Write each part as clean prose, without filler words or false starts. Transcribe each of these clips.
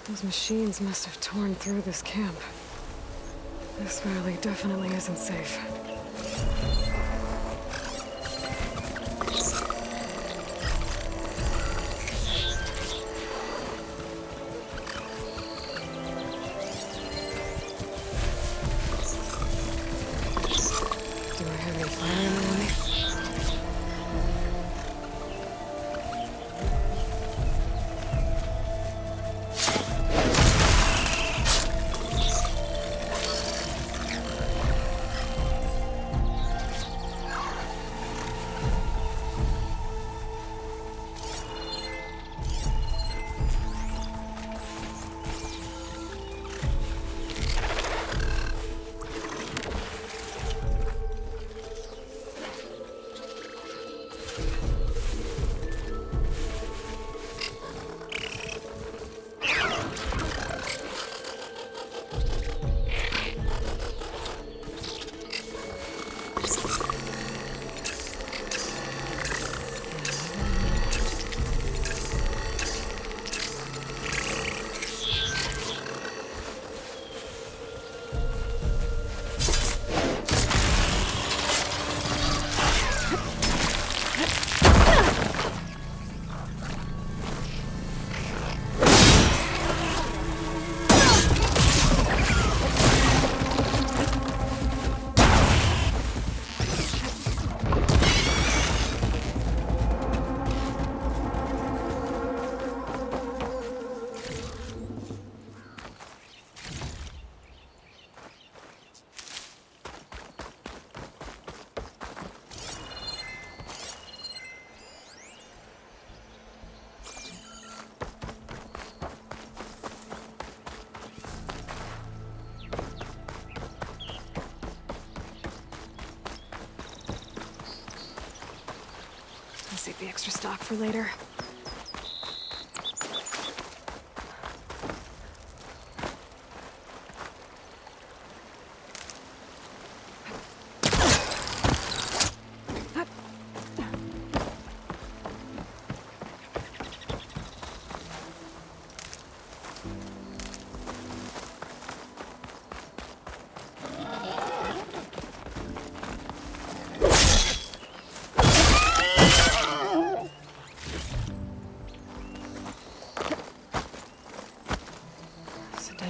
Those machines must have torn through this camp. This valley definitely isn't safe. Do I have any fire in the way? Save the extra stock for later.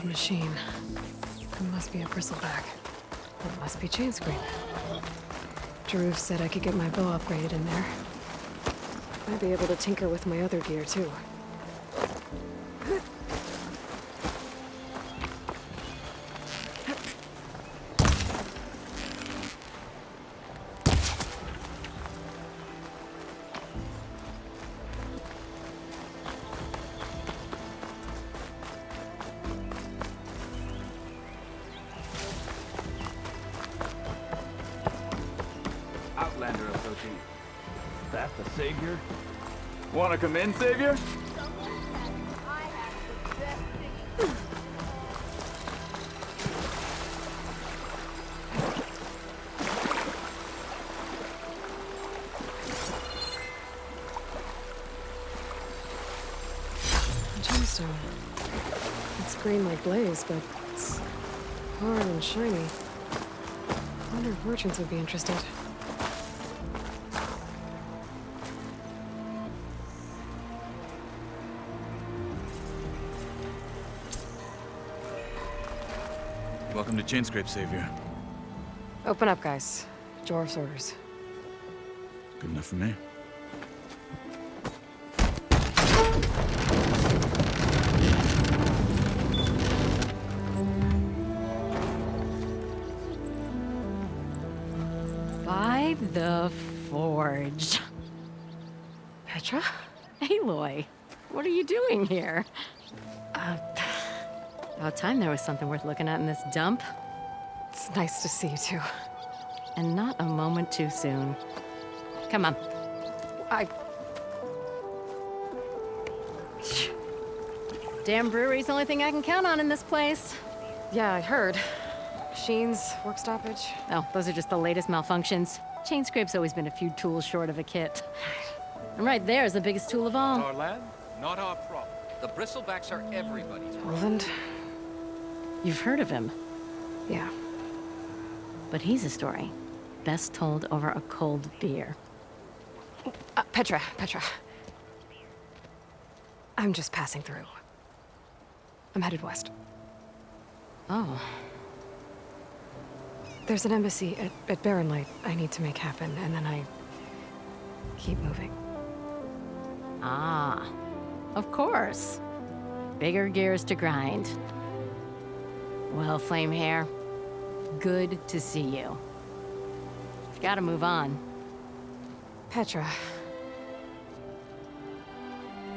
Machine. It must be a bristleback. It must be chain screen. Drew said I could get my bow upgraded in there. Might be able to tinker with my other gear too. Outlander approaching. That's the savior? Wanna come in, savior? Gemstone. It's green like blaze, but it's hard and shiny. I wonder if merchants would be interested. Welcome to Chainscrape, savior. Open up, guys. Dwarf's orders. Good enough for me. By the forge. Petra? Aloy, what are you doing here? About time there was something worth looking at in this dump. It's nice to see you too. And not a moment too soon. Come on. Damn brewery's the only thing I can count on in this place. Yeah, I heard. Machines, work stoppage. Oh, those are just the latest malfunctions. Chainscrape's always been a few tools short of a kit. And right there is the biggest tool of all. Our land, not our problem. The bristlebacks are everybody's problem. Roland? You've heard of him, Yeah. but he's a story best told over a cold beer. Petra. I'm just passing through. I'm headed west. Oh, There's an embassy at Barren Light I need to make happen, and then I keep moving. ah, of course. Bigger gears to grind. Well, Flame Hair, good to see you. Gotta move on. Petra.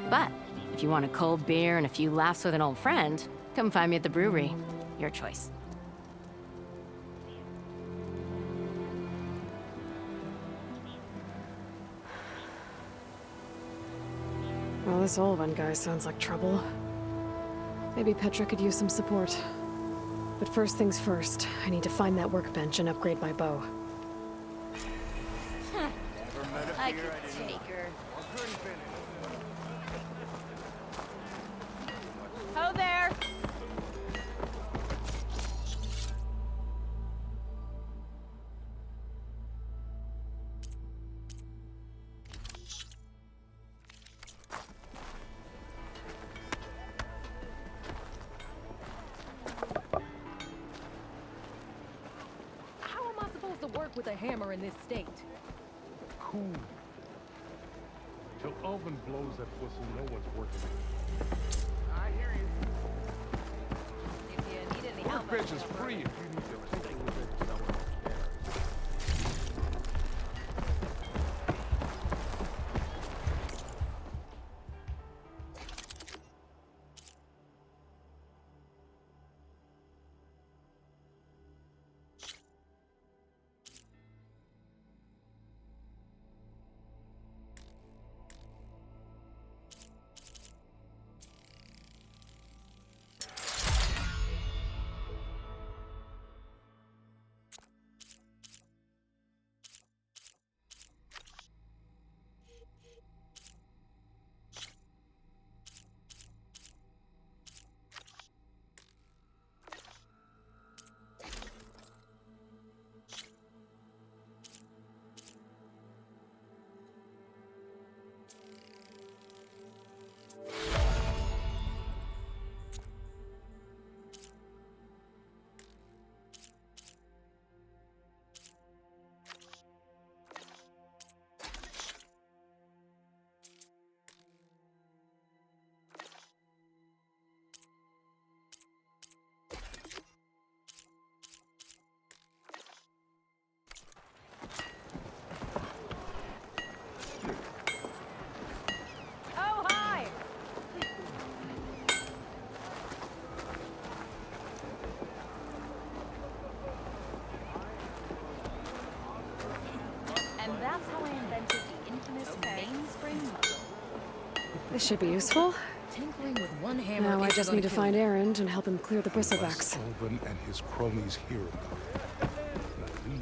But if you want a cold beer and a few laughs with an old friend, come find me at the brewery. Your choice. Well, this Olvan guy sounds like trouble. Maybe Petra could use some support. But first things first, I need to find that workbench and upgrade my bow. I could take her. Ho there! How am I supposed to work with a hammer in this state? Cool. Till Oven blows that whistle, no one's working. I hear you. If you need any help, Workbench is free if you need to take a look at yourself. Oh, hi! And that's how I invented the infamous mainspring muzzle. This should be useful. Tinkering with one hammer Now I isn't just gonna need to kill find me. Erend and help him clear the bristlebacks. Oven and his cronies hear about it. Now we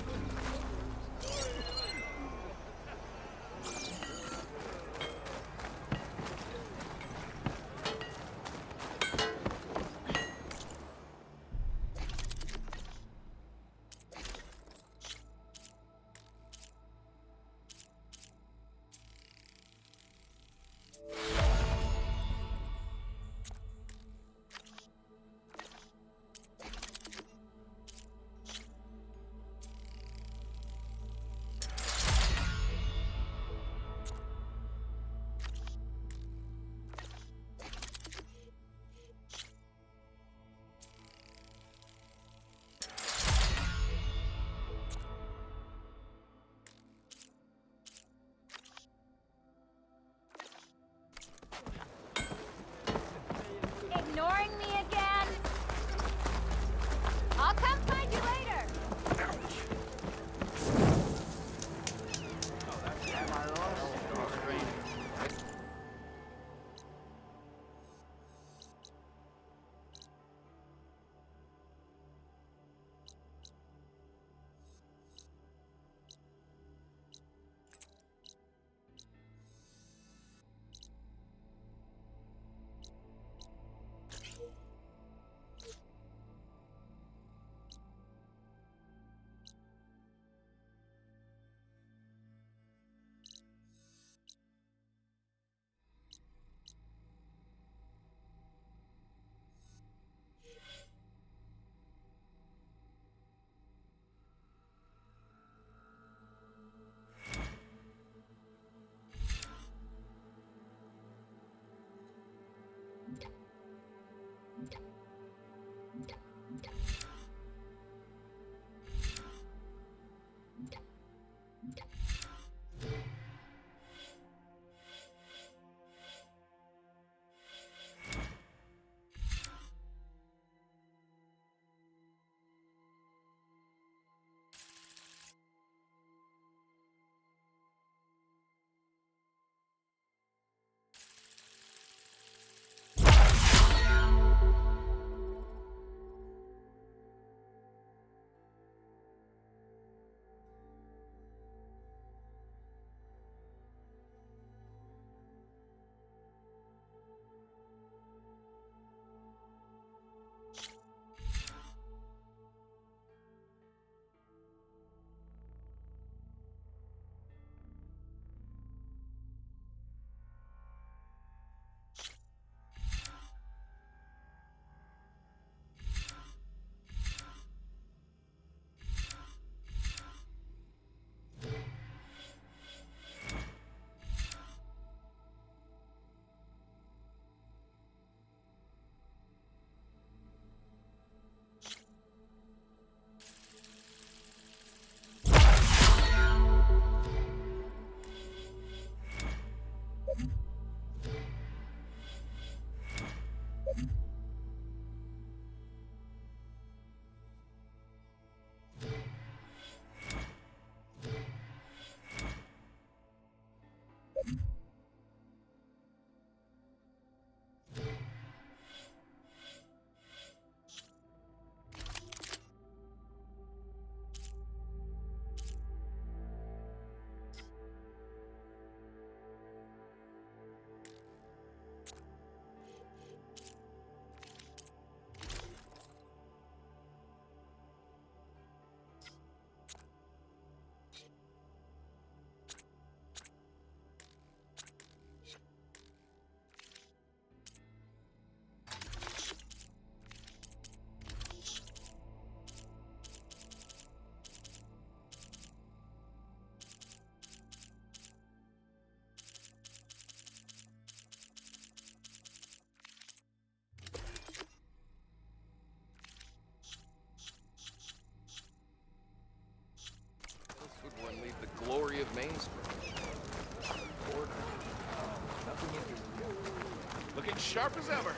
Sharp as ever.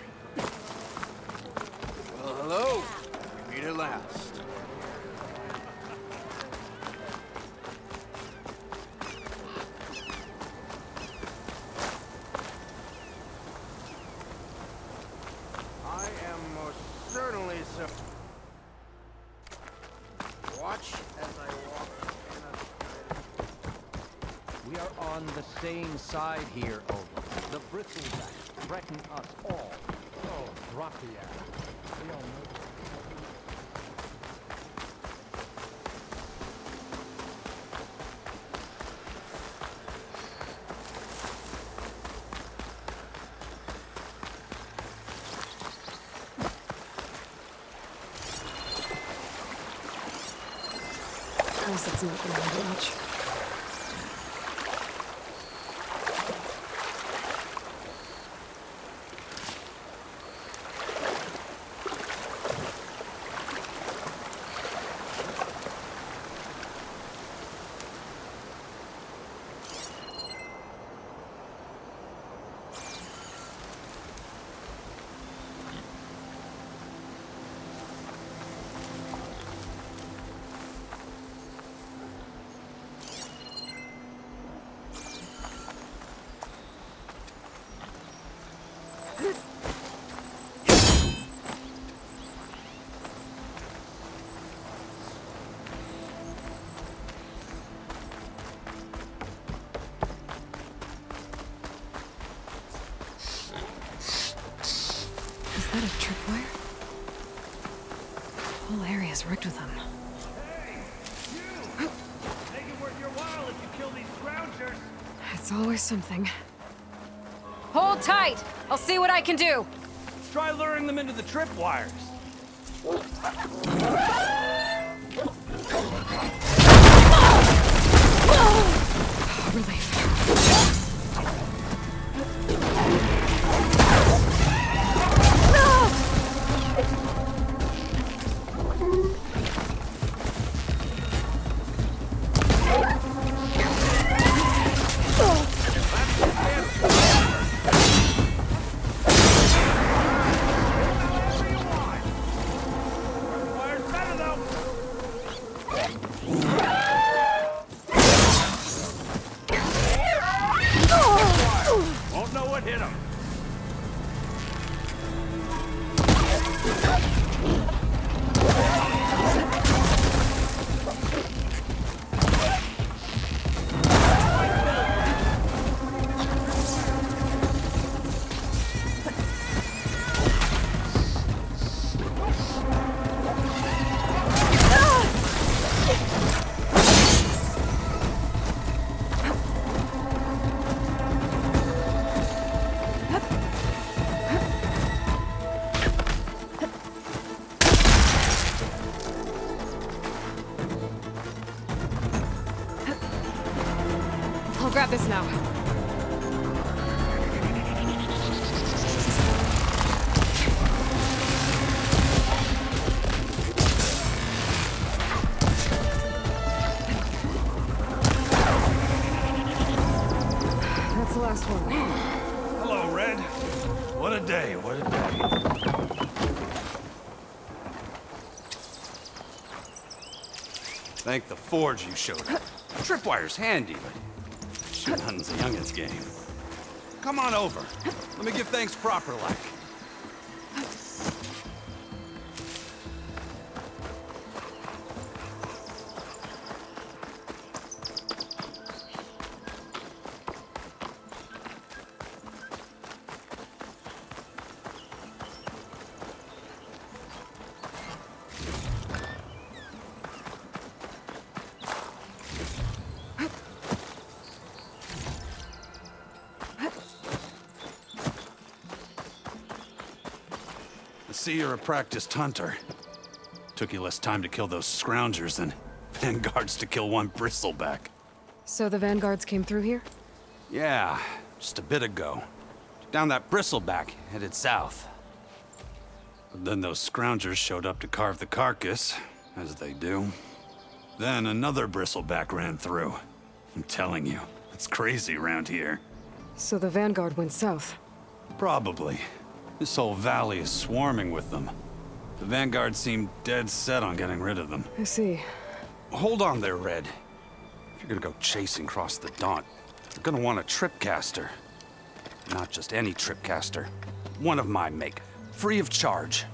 Well, hello. We meet at last. I am most certainly so. Watch as I walk in a... We are on the same side here, Over. The bristlebacks threaten us all. Oh, drop the ass. We all know. Guess it's not gonna matter much. Is that a tripwire? The whole area's rigged with them. Make it worth your while if you kill these scroungers. It's always something. Hold tight! I'll see what I can do! Try luring them into the tripwires. Relief. Fire's better though. Won't know what hit him. I'll grab this now. That's the last one. Hello, Red. What a day, what a day. Thank the forge you showed up. Tripwire's handy, but shoot hunting's a youngin's game. Come on over. Let me give thanks proper like. I see you're a practiced hunter. Took you less time to kill those scroungers than vanguards to kill one bristleback. So the vanguards came through here? Yeah, just a bit ago. Down that bristleback, headed south. But then those scroungers showed up to carve the carcass, as they do. Then another bristleback ran through. I'm telling you, it's crazy around here. So the vanguard went south. Probably. This whole valley is swarming with them. The Vanguard seem dead set on getting rid of them. I see. Hold on there, Red. If you're gonna go chasing across the Daunt, you're gonna want a tripcaster. Not just any tripcaster. One of my make, free of charge.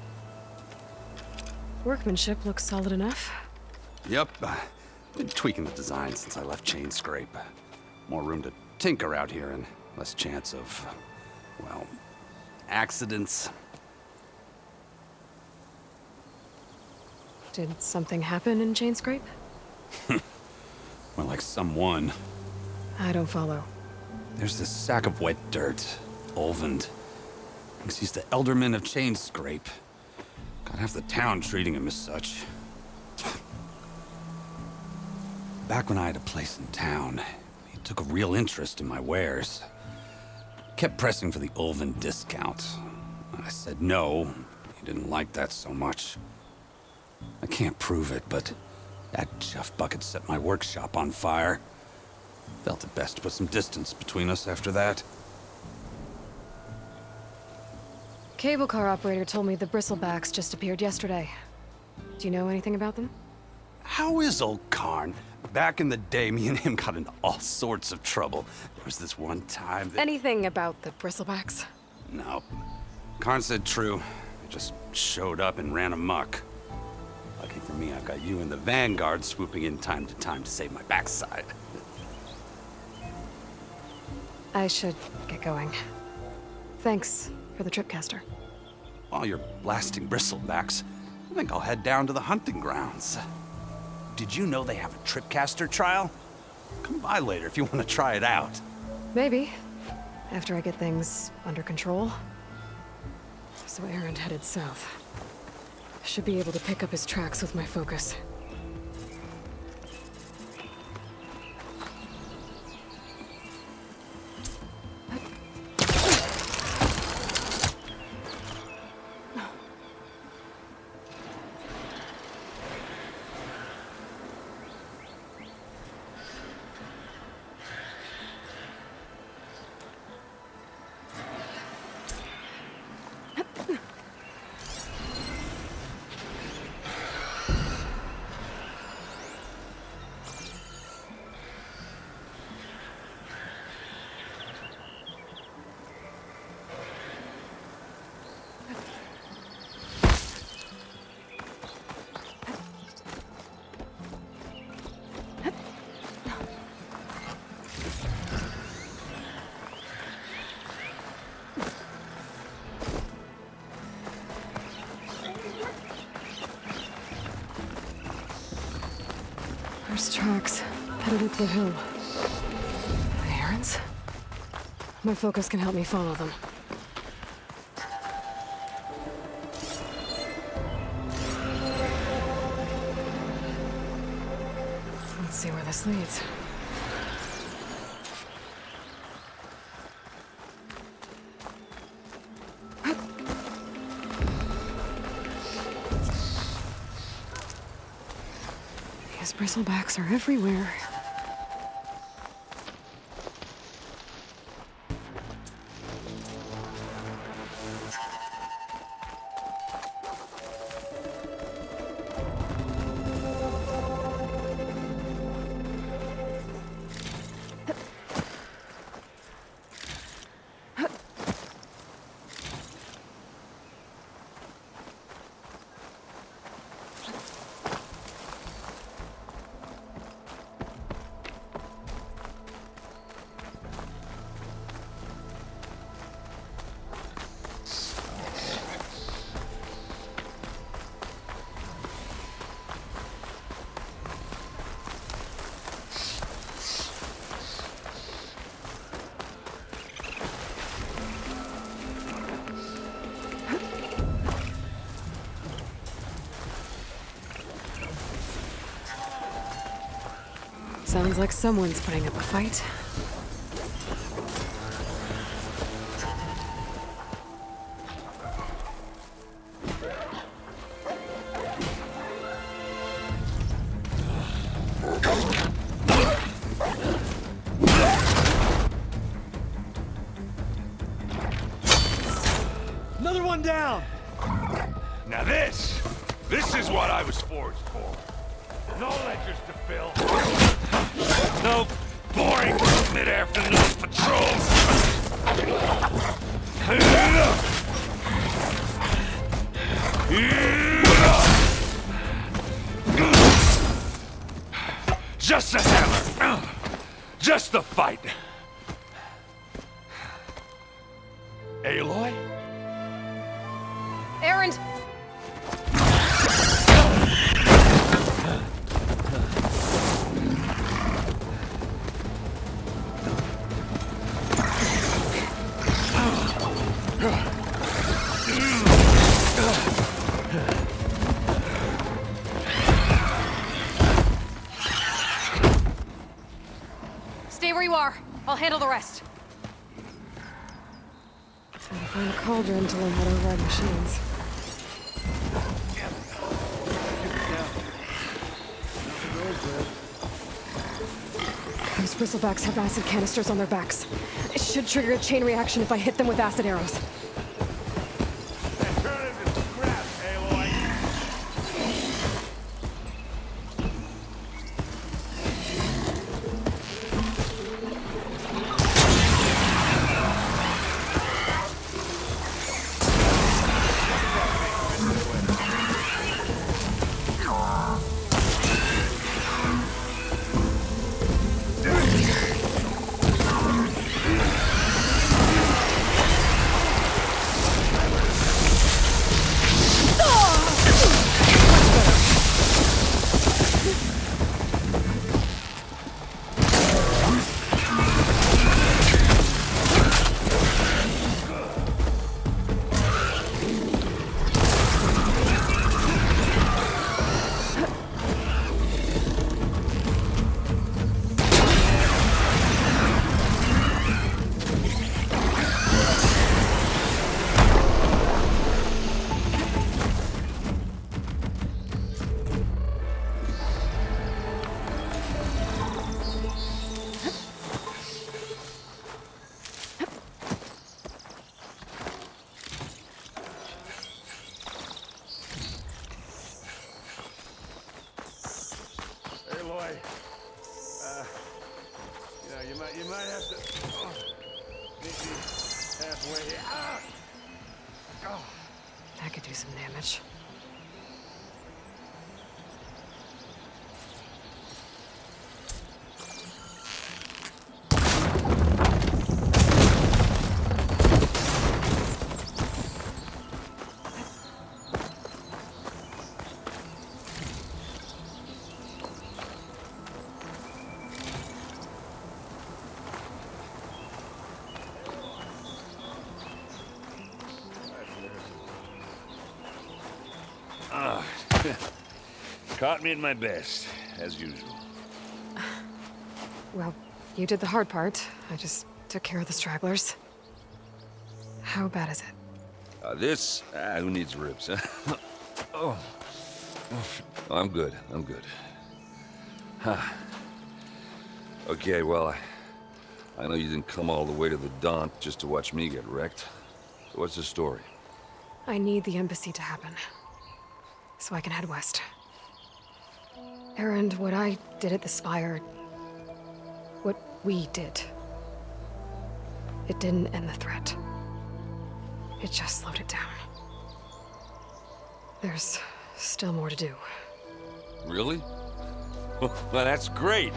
Workmanship looks solid enough. Yep, been tweaking the design since I left Chain Scrape. More room to tinker out here and less chance of, well, accidents. Did something happen in Chain Scrape? Well, like someone. I don't follow. There's this sack of wet dirt, Olvend. Thinks he's the Elderman of Chain Scrape. Got half the town treating him as such. Back when I had a place in town, he took a real interest in my wares. Kept pressing for the Olvend discount. I said no. He didn't like that so much. I can't prove it, but that chuff bucket set my workshop on fire. Felt it best to put some distance between us after that. Cable car operator told me the bristlebacks just appeared yesterday. Do you know anything about them? How is old Karn? Back in the day, me and him got into all sorts of trouble. There was this one time that... Anything about the bristlebacks? No. Karn said true. They just showed up and ran amok. Lucky for me, I've got you and the Vanguard swooping in time to save my backside. I should get going. Thanks for the tripcaster. While you're blasting bristlebacks, I think I'll head down to the hunting grounds. Did you know they have a tripcaster trial? Come by later if you want to try it out. Maybe. After I get things under control. So Erend headed south. Should be able to pick up his tracks with my focus. There's tracks headed up the hill. The errands? My focus can help me follow them. Let's see where this leads. These bristlebacks are everywhere. Sounds like someone's putting up a fight. Another one down! Now this is what I was forged for. No ledgers to fill. No boring mid-afternoon patrols. Just a hammer. Just the fight. Aloy? Erend! Stay where you are. I'll handle the rest. Gotta find a cauldron to learn how to override machines. Those bristlebacks have acid canisters on their backs. It should trigger a chain reaction if I hit them with acid arrows. Turn it into scrap, Aloy. Aloy, you might have to meet me halfway here. That could do some damage. Caught me at my best, as usual. Well, you did the hard part. I just took care of the stragglers. How bad is it? Who needs ribs, huh? Oh. I'm good, Huh. Okay, well, I know you didn't come all the way to the Daunt just to watch me get wrecked. So what's the story? I need the embassy to happen, so I can head west. Erend, what I did at the Spire, what we did, it didn't end the threat. It just slowed it down. There's still more to do. Really? Well, that's great.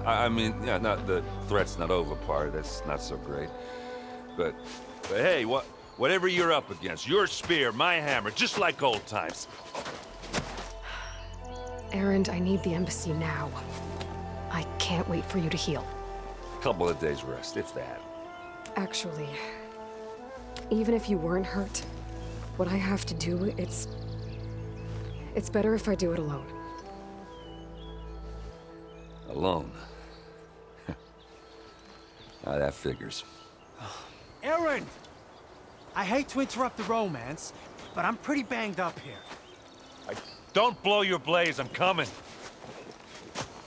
I mean, yeah, not the threat's not over part, that's not so great. But hey, whatever you're up against, your spear, my hammer, just like old times. Erend, I need the embassy now. I can't wait for you to heal. Couple of days rest, if that. Actually, even if you weren't hurt, what I have to do, it's better if I do it alone. Alone? Now that figures. Erend! I hate to interrupt the romance, but I'm pretty banged up here. Don't blow your blaze, I'm coming.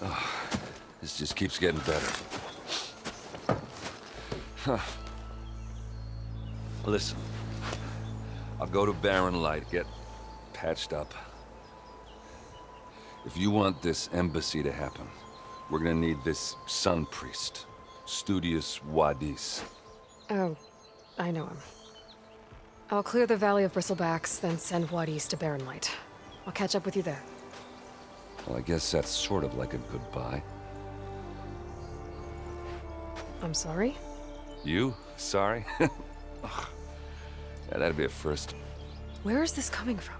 Oh, this just keeps getting better. Huh. Listen, I'll go to Barren Light, get patched up. If you want this embassy to happen, we're gonna need this sun priest, Studious Wadis. Oh, I know him. I'll clear the Valley of Bristlebacks, then send Wadis to Barren Light. I'll catch up with you there. Well, I guess that's sort of like a goodbye. I'm sorry? You? Sorry? Ugh. Yeah, that'd be a first. Where is this coming from?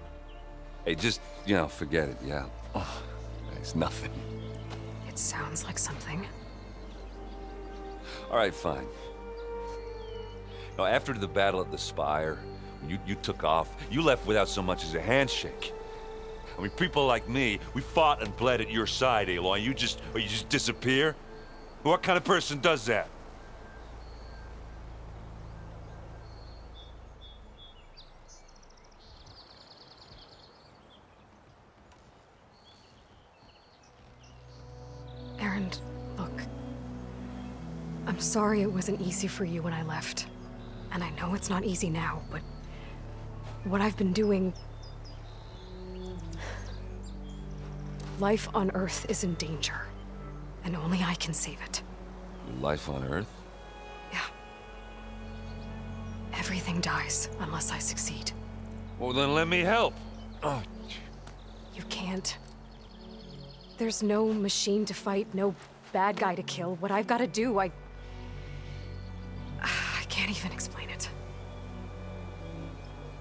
Hey, just, you know, forget it, yeah. Oh, it's nothing. It sounds like something. All right, fine. Now, after the Battle at the Spire, you took off, you left without so much as a handshake. I mean, people like me, we fought and bled at your side, Aloy. You just disappear? What kind of person does that? Aaron, look. I'm sorry it wasn't easy for you when I left. And I know it's not easy now, but what I've been doing... Life on Earth is in danger, and only I can save it. Your life on Earth? Yeah. Everything dies unless I succeed. Well, then let me help. Oh. You can't. There's no machine to fight, no bad guy to kill. What I've got to do, I can't even explain it.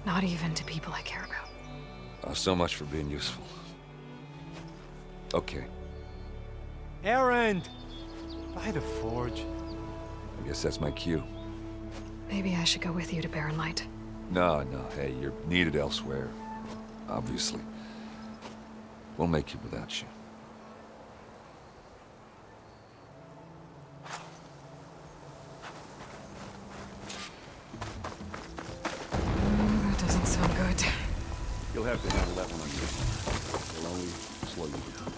Not even to people I care about. Oh, so much for being useful. Okay. Erend! By the forge. I guess that's my cue. Maybe I should go with you to Barren Light. No, hey, you're needed elsewhere. Obviously. We'll make it without you. That doesn't sound good. You'll have to handle that one on your own. It'll only slow you down.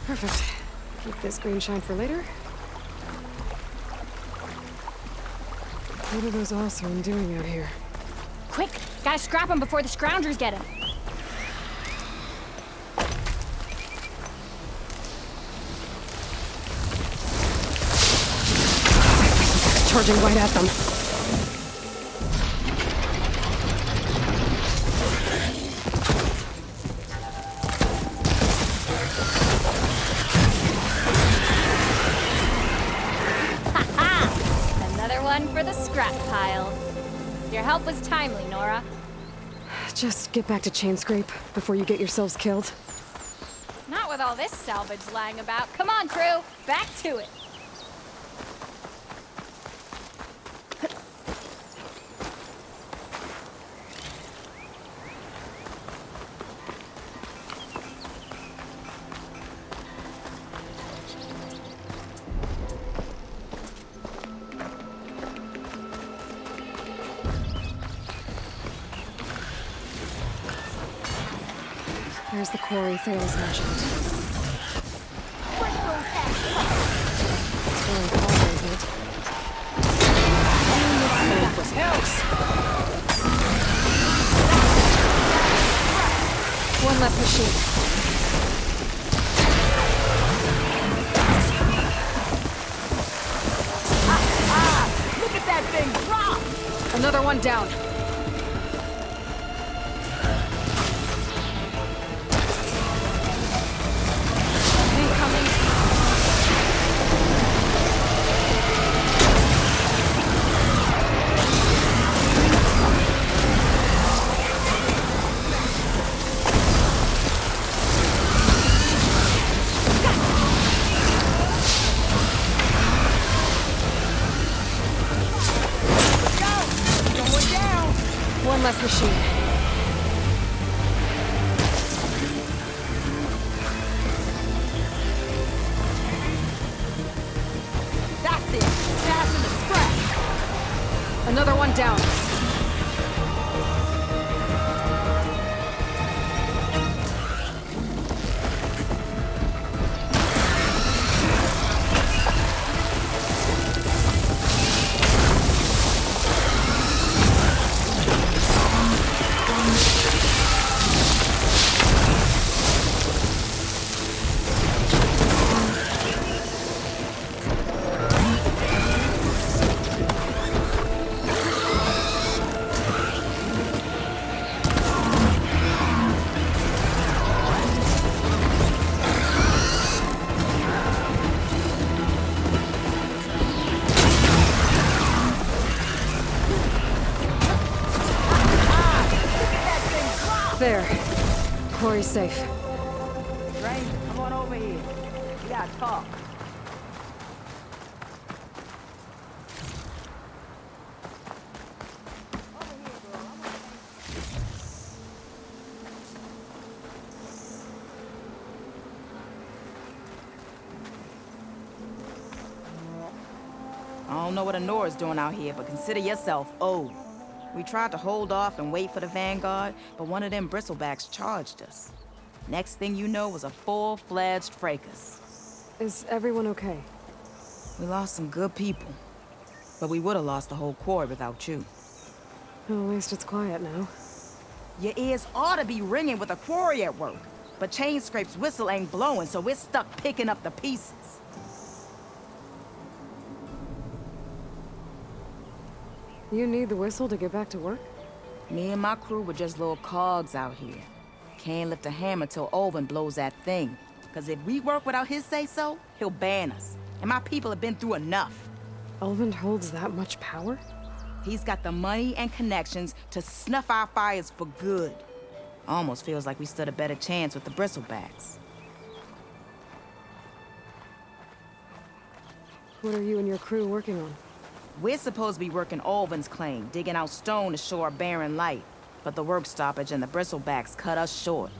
Perfect. Keep this green shine for later. What are those Oseram doing out here? Quick! Gotta scrap him before the scroungers get him. Charging right at them. Another one for the scrap pile. Your help was timely, Nora. Just get back to Chainscrape before you get yourselves killed. Not with all this salvage lying about. Come on, crew. Back to it. There's the quarry Thales mentioned. It's very cold, isn't it? machine. Look at that thing drop! Another one down. Incoming. One less machine. That's it! Fast in the scrap! Another one down. There. Quarry's safe. Ray, come on over here. We gotta talk. I don't know what Nora's doing out here, but consider yourself owed. We tried to hold off and wait for the vanguard, but one of them bristlebacks charged us. Next thing you know was a full-fledged fracas. Is everyone okay? We lost some good people, but we would have lost the whole quarry without you. At least it's quiet now. Your ears ought to be ringing with a quarry at work, but Chain Scrape's whistle ain't blowing, so we're stuck picking up the pieces. You need the whistle to get back to work? Me and my crew were just little cogs out here. Can't lift a hammer till Olvin blows that thing. Cause if we work without his say-so, he'll ban us. And my people have been through enough. Elvin holds that much power? He's got the money and connections to snuff our fires for good. Almost feels like we stood a better chance with the bristlebacks. What are you and your crew working on? We're supposed to be working Olvin's claim, digging out stone to show our barren light. But the work stoppage and the bristlebacks cut us short.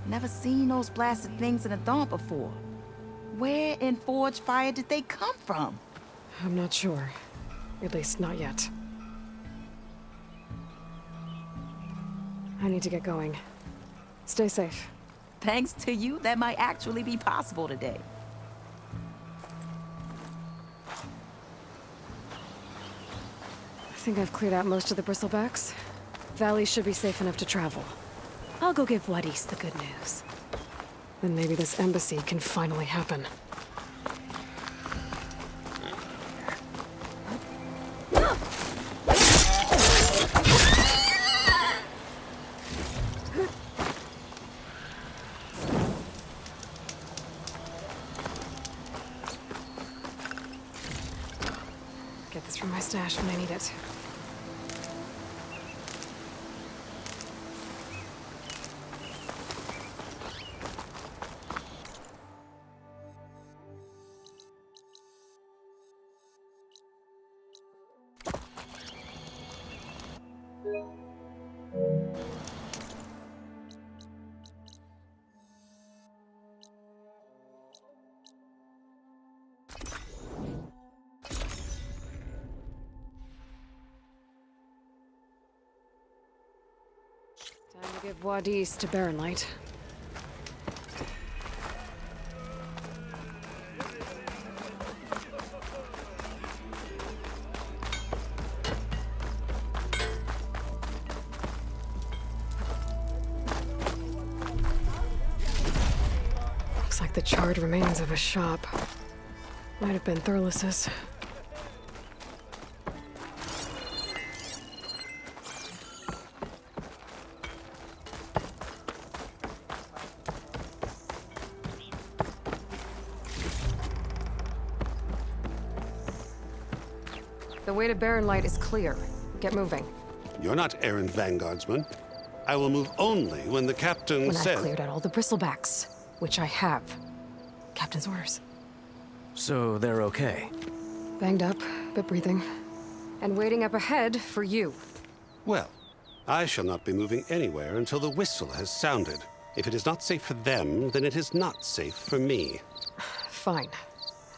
Never seen those blasted things in the dawn before. Where in Forge Fire did they come from? I'm not sure. At least not yet. I need to get going. Stay safe. Thanks to you, that might actually be possible today. I think I've cleared out most of the bristlebacks. Valley should be safe enough to travel. I'll go give Wadis the good news. Then maybe this embassy can finally happen. Get this from my stash when I need it. Time to give Wadis to Barren Light. Looks like the charred remains of a shop. Might have been Thurlis's. The way to Barren Light is clear. Get moving. You're not errand vanguardsman. I will move only when the captain When says... I've cleared out all the bristlebacks, which I have. Captain's orders. So they're okay? Banged up, but breathing. And waiting up ahead for you. Well, I shall not be moving anywhere until the whistle has sounded. If it is not safe for them, then it is not safe for me. Fine.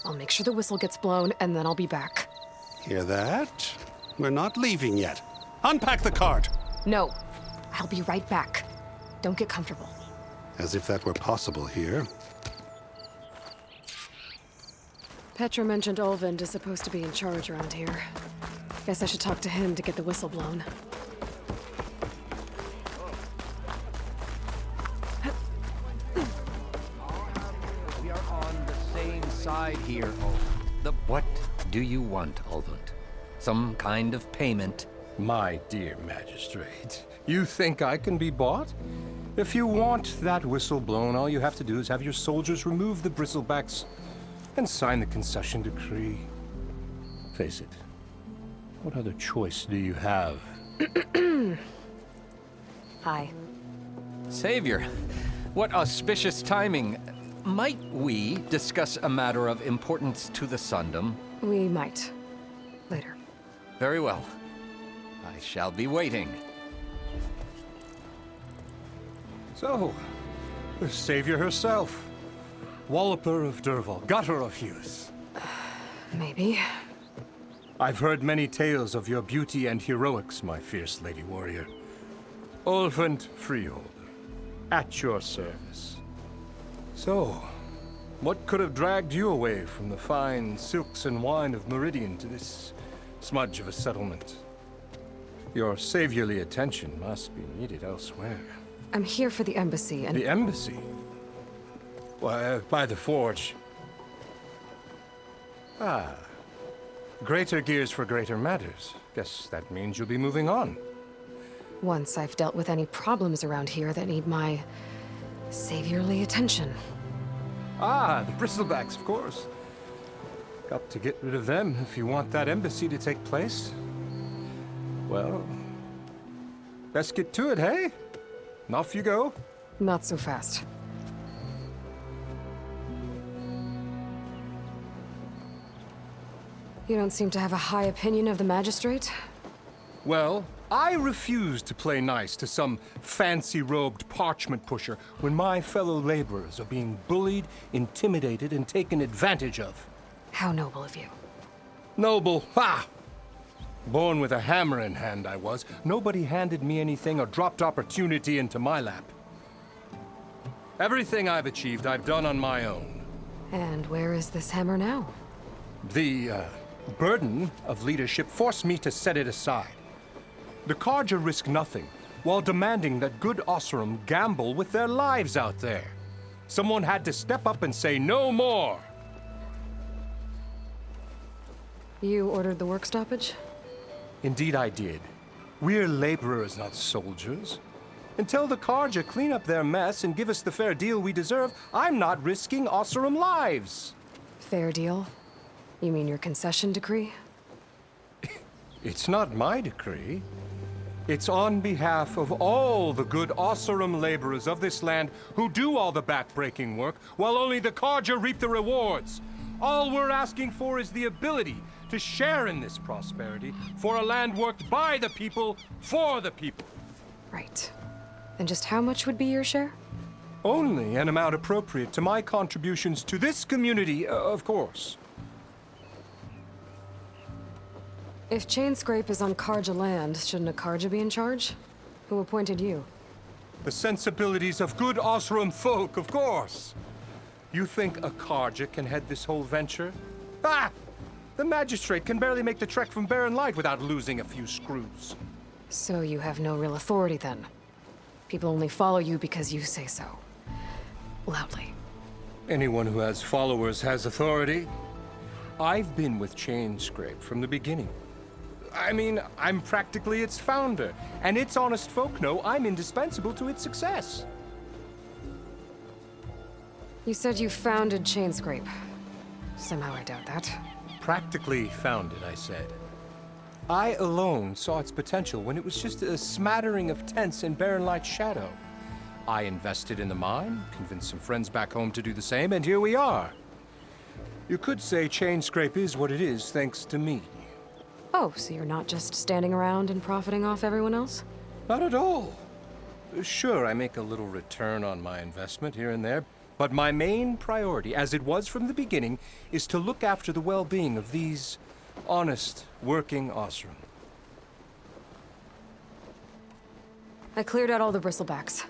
I'll make sure the whistle gets blown, and then I'll be back. Hear that? We're not leaving yet. Unpack the cart! No. I'll be right back. Don't get comfortable. As if that were possible here. Petra mentioned Olvind is supposed to be in charge around here. Guess I should talk to him to get the whistle blown. We are on the same side here, Olvind. What do you want, Olvind? Some kind of payment? My dear magistrate, you think I can be bought? If you want that whistle blown, all you have to do is have your soldiers remove the bristlebacks and sign the concession decree. Face it, what other choice do you have? Hi. Savior, what auspicious timing. Might we discuss a matter of importance to the Sundom? We might. Later. Very well. I shall be waiting. So, the savior herself. Walloper of Derval, gutter of Hughes. Maybe. I've heard many tales of your beauty and heroics, my fierce lady warrior. Olvind Freeholder, at your service. So, what could have dragged you away from the fine silks and wine of Meridian to this smudge of a settlement? Your saviorly attention must be needed elsewhere. I'm here for the embassy and... The embassy? Why, by the forge. Ah. Greater gears for greater matters. Guess that means you'll be moving on. Once I've dealt with any problems around here that need my saviorly attention. Ah, the bristlebacks, of course. Got to get rid of them if you want that embassy to take place. Well, best get to it, hey? And off you go. Not so fast. You don't seem to have a high opinion of the magistrate? Well, I refuse to play nice to some fancy-robed parchment pusher when my fellow laborers are being bullied, intimidated, and taken advantage of. How noble of you. Noble? Ha! Born with a hammer in hand, I was. Nobody handed me anything or dropped opportunity into my lap. Everything I've achieved, I've done on my own. And where is this hammer now? The, burden of leadership forced me to set it aside. The Carja risk nothing, while demanding that good Osseram gamble with their lives out there. Someone had to step up and say no more. You ordered the work stoppage? Indeed I did. We're laborers, not soldiers. Until the Carja clean up their mess and give us the fair deal we deserve, I'm not risking Osseram lives. Fair deal? You mean your concession decree? It's not my decree. It's on behalf of all the good Osseram laborers of this land who do all the backbreaking work, while only the Carja reap the rewards. All we're asking for is the ability to share in this prosperity for a land worked by the people, for the people. Right. And just how much would be your share? Only an amount appropriate to my contributions to this community, of course. If Chainscrape is on Carja land, shouldn't a Carja be in charge? Who appointed you? The sensibilities of good Osseram folk, of course. You think a Carja can head this whole venture? Ah! The magistrate can barely make the trek from Barren Light without losing a few screws. So you have no real authority then? People only follow you because you say so. Loudly. Anyone who has followers has authority. I've been with Chainscrape from the beginning. I mean, I'm practically its founder, and its honest folk know I'm indispensable to its success. You said you founded Chainscrape. Somehow I doubt that. Practically founded, I said. I alone saw its potential when it was just a smattering of tents in Barren Light's shadow. I invested in the mine, convinced some friends back home to do the same, and here we are. You could say Chainscrape is what it is thanks to me. Oh, so you're not just standing around and profiting off everyone else? Not at all. Sure, I make a little return on my investment here and there, but my main priority, as it was from the beginning, is to look after the well-being of these honest, working Osram. I cleared out all the bristlebacks.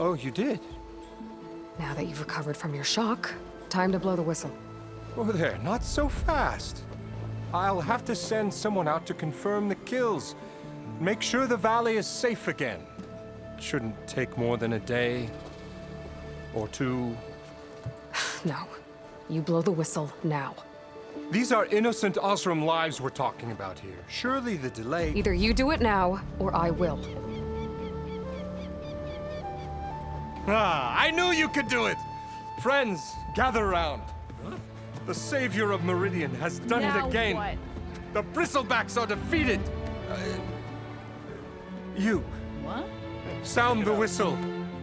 Oh, you did? Now that you've recovered from your shock, time to blow the whistle. Oh there, not so fast. I'll have to send someone out to confirm the kills. Make sure the valley is safe again. Shouldn't take more than a day or two. No. You blow the whistle now. These are innocent Osram lives we're talking about here. Surely the delay... Either you do it now, or I will. Ah, I knew you could do it! Friends, gather round. The savior of Meridian has done it again. What? The bristlebacks are defeated. You. What? Sound the whistle.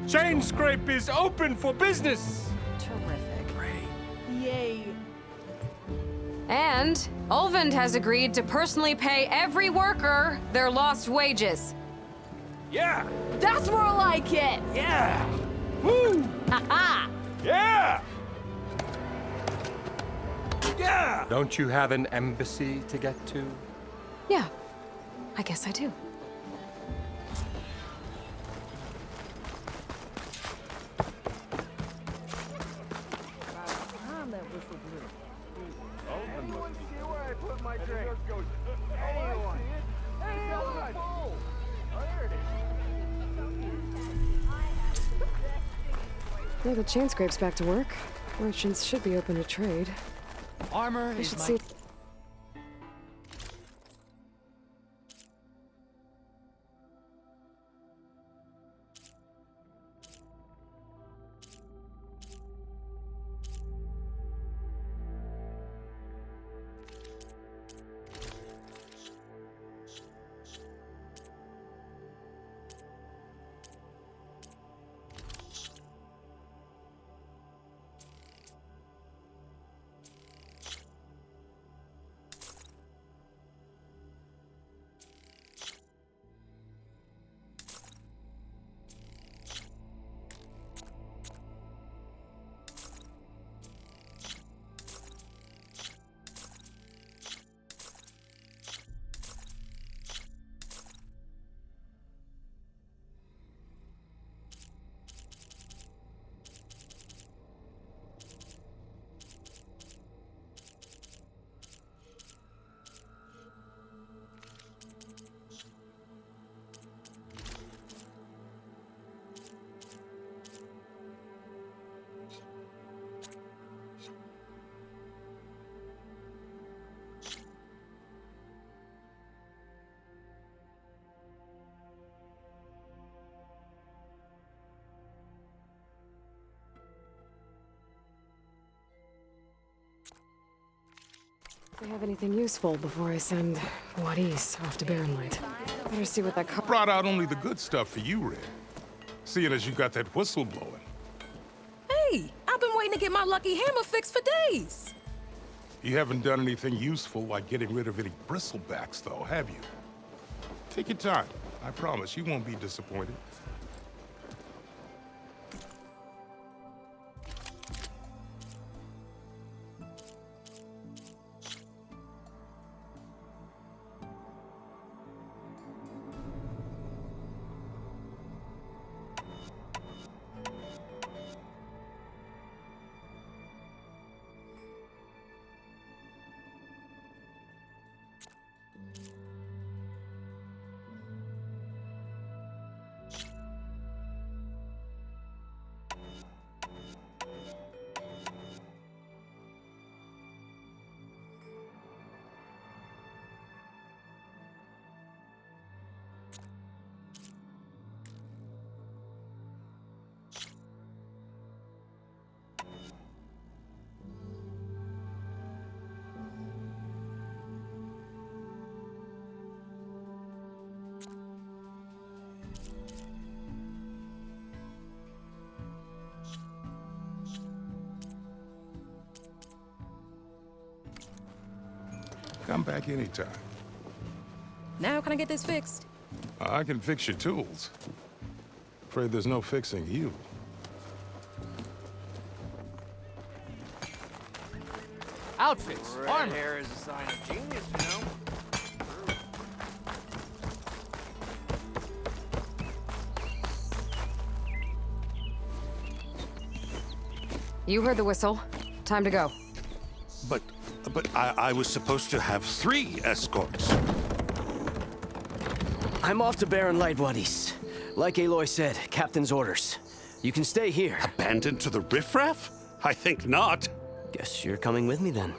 Chainscrape is open for business. Terrific. Yay. And Ulvund has agreed to personally pay every worker their lost wages. Yeah! That's more like it! Yeah! Woo! Ha-ha! Yeah! Yeah! Don't you have an embassy to get to? Yeah, I guess I do. Anyone see where I put my drink? Anyone? Anyone? Oh, there it is. Yeah, the Chainscrape's back to work. Merchants should be open to trade. Armor I is should my... see. If I have anything useful before I send Wadis off to Barren Light. Better see what that Brought out only the good stuff for you, Red. Seeing as you got that whistle blowing. Hey, I've been waiting to get my lucky hammer fixed for days. You haven't done anything useful like getting rid of any bristlebacks, though, have you? Take your time. I promise you won't be disappointed. Come back anytime. Now can I get this fixed? I can fix your tools. Afraid there's no fixing you. Outfits, red hair is a sign of genius, you know? You heard the whistle. Time to go. But I was supposed to have 3 escorts. I'm off to Barren Light, Waddies. Like Aloy said, Captain's orders. You can stay here. Abandoned to the riffraff? I think not. Guess you're coming with me then.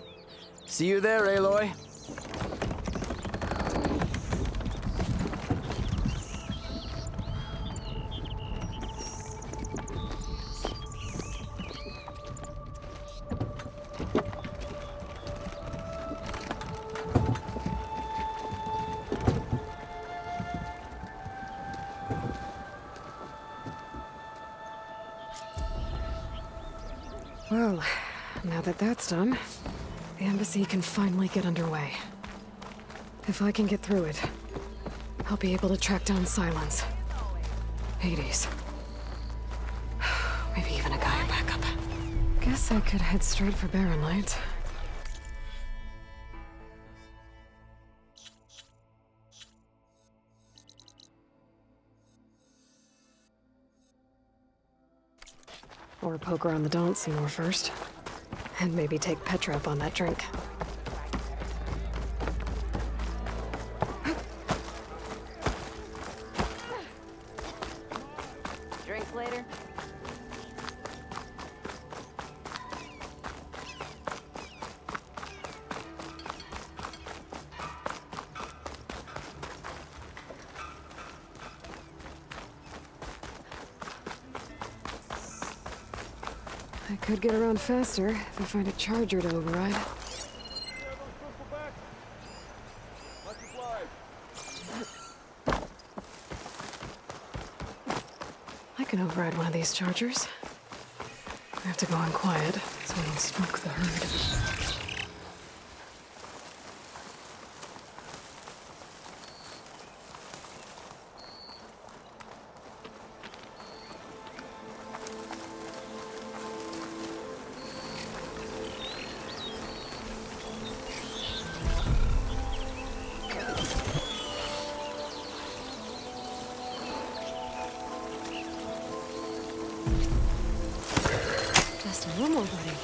See you there, Aloy. Well, now that that's done, the embassy can finally get underway. If I can get through it, I'll be able to track down Silence, Hades, maybe even a guy in backup. Guess I could head straight for Barren Light. Or poke around the Daunt some more first. And maybe take Petra up on that drink. Drinks later? I could get around faster if I find a charger to override. I can override one of these chargers. I have to go on quiet so I don't spook the herd. Just one more, buddy.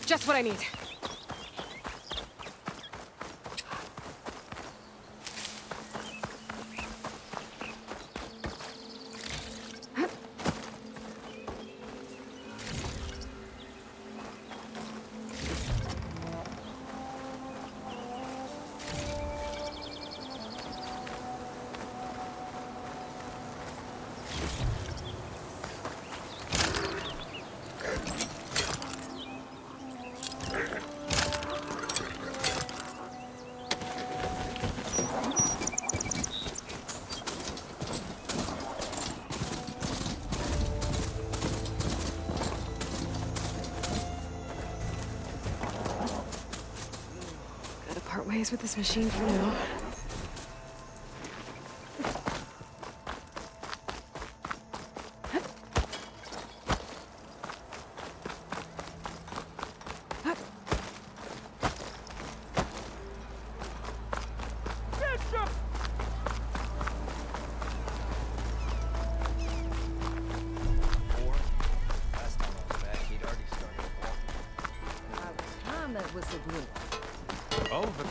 Just what I need. Part ways with this machine for now. Oh, but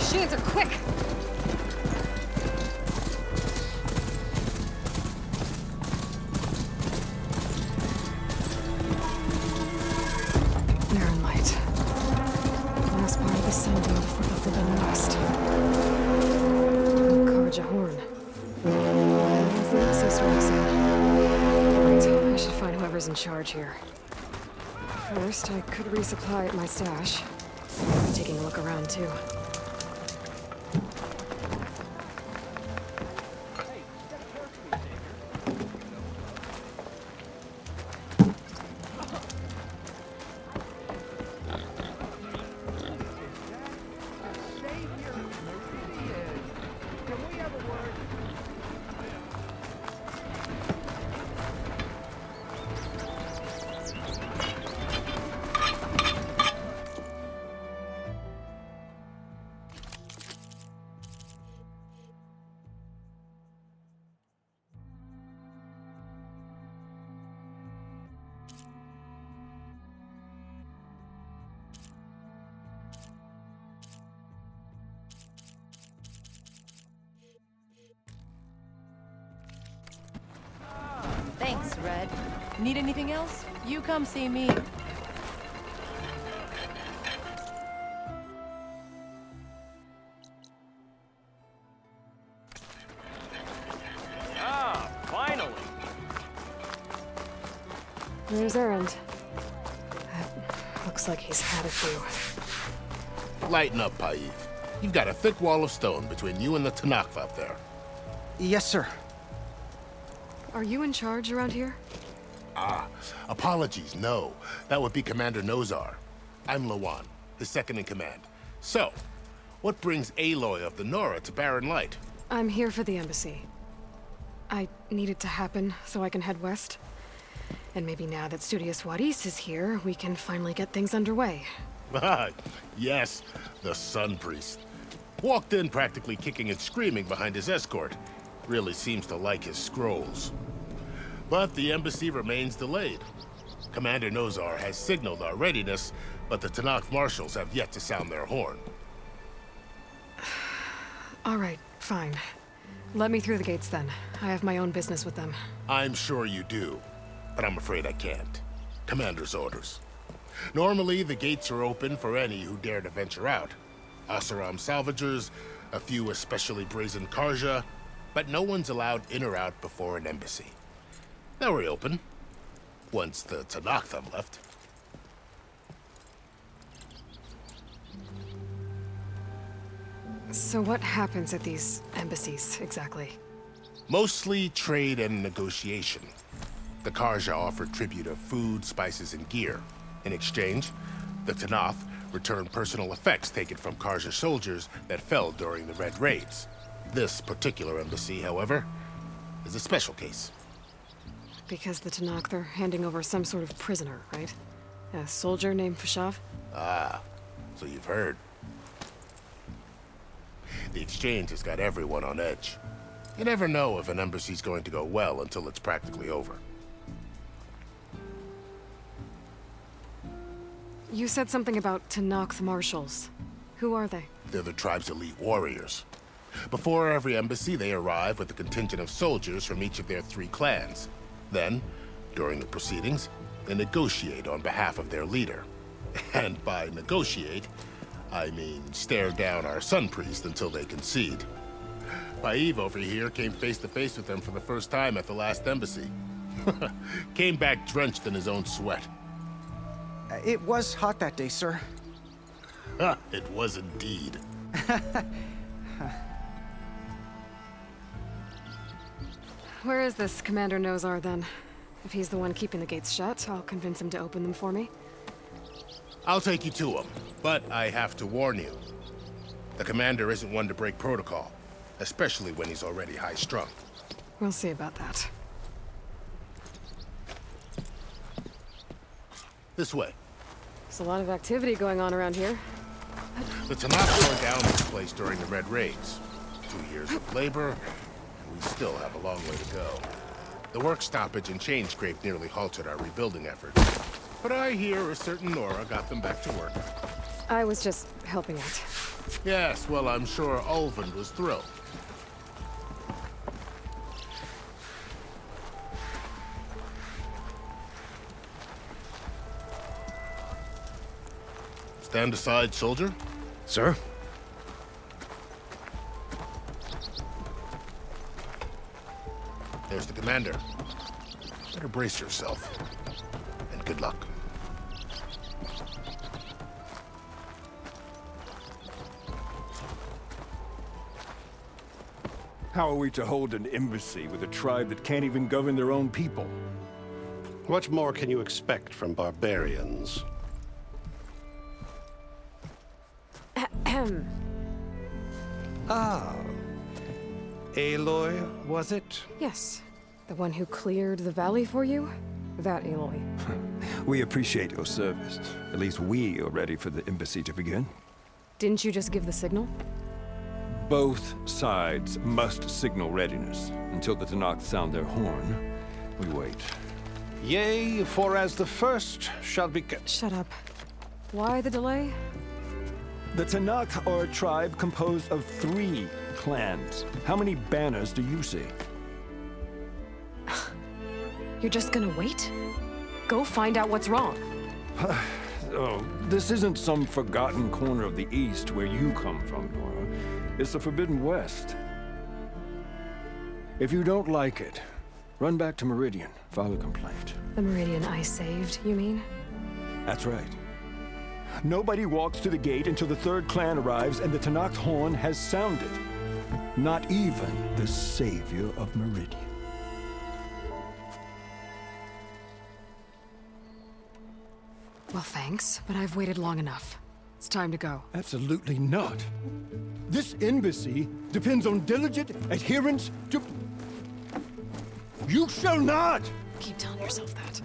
Machines are quick! They're in light. Last part of the sun dome before the Forbidden West. Carja horn. That's the access to exit. Right, I should find whoever's in charge here. First, I could resupply at my stash. Taking a look around, too. Thanks, Red. Need anything else? You come see me. Ah, finally! There's Errand. Looks like he's had a few. Lighten up, Paik. You've got a thick wall of stone between you and the Tanakh up there. Yes, sir. Are you in charge around here? Ah, apologies, no. That would be Commander Nozar. I'm Lawan, his second in command. So, what brings Aloy of the Nora to Barren Light? I'm here for the embassy. I need it to happen so I can head west. And maybe now that Studious Wadis is here, we can finally get things underway. Yes, the Sun Priest. Walked in practically kicking and screaming behind his escort. Really seems to like his scrolls. But the embassy remains delayed. Commander Nozar has signaled our readiness, but the Tanakh marshals have yet to sound their horn. All right, fine. Let me through the gates then. I have my own business with them. I'm sure you do, but I'm afraid I can't. Commander's orders. Normally, the gates are open for any who dare to venture out. Asaram salvagers, a few especially brazen Karja, but no one's allowed in or out before an embassy. They'll reopen, once the Tanakh have left. So what happens at these embassies, exactly? Mostly trade and negotiation. The Karja offer tribute of food, spices, and gear. In exchange, the Tanakh return personal effects taken from Karja soldiers that fell during the Red Raids. This particular embassy, however, is a special case. Because the Tanakh, they're handing over some sort of prisoner, right? A soldier named Fashav? Ah, so you've heard. The exchange has got everyone on edge. You never know if an embassy's going to go well until it's practically over. You said something about Tanakh marshals. Who are they? They're the tribe's elite warriors. Before every embassy, they arrive with a contingent of soldiers from each of their 3 clans. Then, during the proceedings, they negotiate on behalf of their leader. And by negotiate, I mean stare down our Sun Priest until they concede. Paiv over here came face to face with them for the first time at the last embassy. Came back drenched in his own sweat. It was hot that day, sir. It was indeed. Where is this Commander Nozar, then? If he's the one keeping the gates shut, I'll convince him to open them for me. I'll take you to him, but I have to warn you. The commander isn't one to break protocol, especially when he's already high-strung. We'll see about that. This way. There's a lot of activity going on around here. The Tanakh tore down this place during the Red Raids. 2 years of labor, and we still have a long way to go. The work stoppage and chain scrape nearly halted our rebuilding efforts. But I hear a certain Nora got them back to work. I was just helping out. Yes, well, I'm sure Ulvund was thrilled. Stand aside, soldier. Sir? There's the commander. Better brace yourself. And good luck. How are we to hold an embassy with a tribe that can't even govern their own people? What more can you expect from barbarians? Ah. Aloy, was it? Yes. The one who cleared the valley for you? That Aloy. We appreciate your service. At least we are ready for the embassy to begin. Didn't you just give the signal? Both sides must signal readiness. Until the Tanakh sound their horn, we wait. Yea, for as the first shall be... Shut up. Why the delay? The Tanakh are a tribe composed of 3 clans. How many banners do you see? You're just gonna wait? Go find out what's wrong. Oh, this isn't some forgotten corner of the East where you come from, Nora. It's the Forbidden West. If you don't like it, run back to Meridian, file a complaint. The Meridian I saved, you mean? That's right. Nobody walks to the gate until the third clan arrives and the Tenakth horn has sounded. Not even the savior of Meridian. Well, thanks, but I've waited long enough. It's time to go. Absolutely not. This embassy depends on diligent adherence to... You shall not! Keep telling yourself that.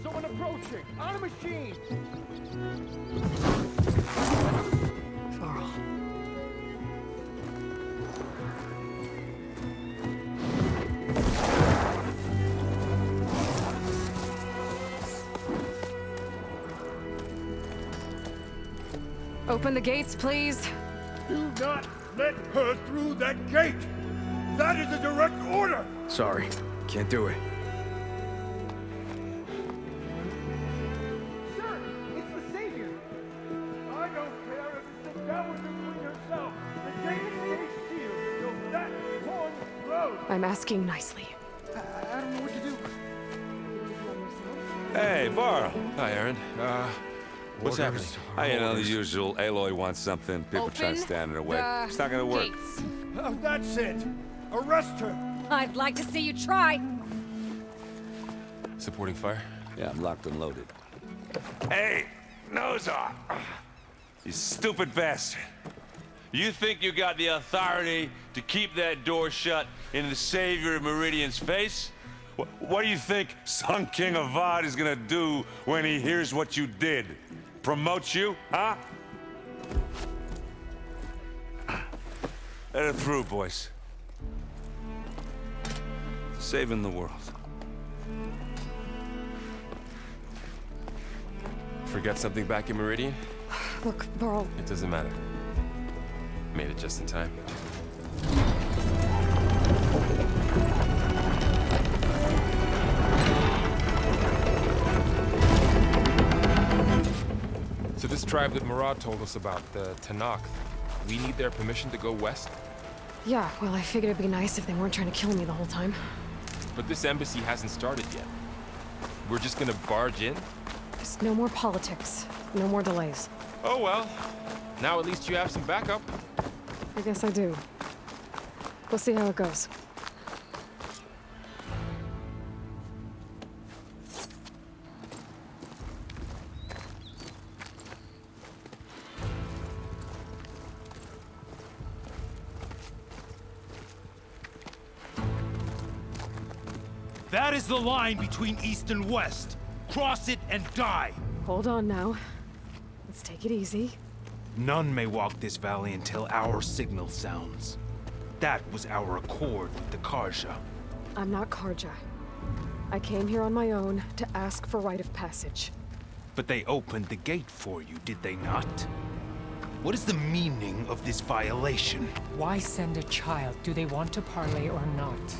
Someone approaching! On a machine! Varl. Open the gates, please. Do not let her through that gate! That is a direct order! Sorry, can't do it. Sir, it's the Savior! I don't care if it's the devil between yourself. The gate is sealed, so that horn blows. I'm asking nicely. I don't know what to do. Hey, Varl. Hi, Aaron. What's happening? You know, the usual. Aloy wants something. People try to stand in her way. It's not gonna work. That's it. Arrest her. I'd like to see you try. Supporting fire? Yeah, I'm locked and loaded. Hey, nose off. You stupid bastard. You think you got the authority to keep that door shut in the savior of Meridian's face? What do you think Sun King Avad is gonna do when he hears what you did? Promote you, huh? Let it through, boys. Saving the world. Forget something back in Meridian? Look, Varl. It doesn't matter. Made it just in time. So this tribe that Murad told us about, the Tenakth, we need their permission to go west? Yeah, well, I figured it'd be nice if they weren't trying to kill me the whole time. But this embassy hasn't started yet. We're just gonna barge in? Just no more politics. No more delays. Oh well. Now at least you have some backup. I guess I do. We'll see how it goes. That is the line between East and West. Cross it and die. Hold on now. Let's take it easy. None may walk this valley until our signal sounds. That was our accord with the Karja. I'm not Karja. I came here on my own to ask for rite of passage. But they opened the gate for you, did they not? What is the meaning of this violation? Why send a child? Do they want to parley or not?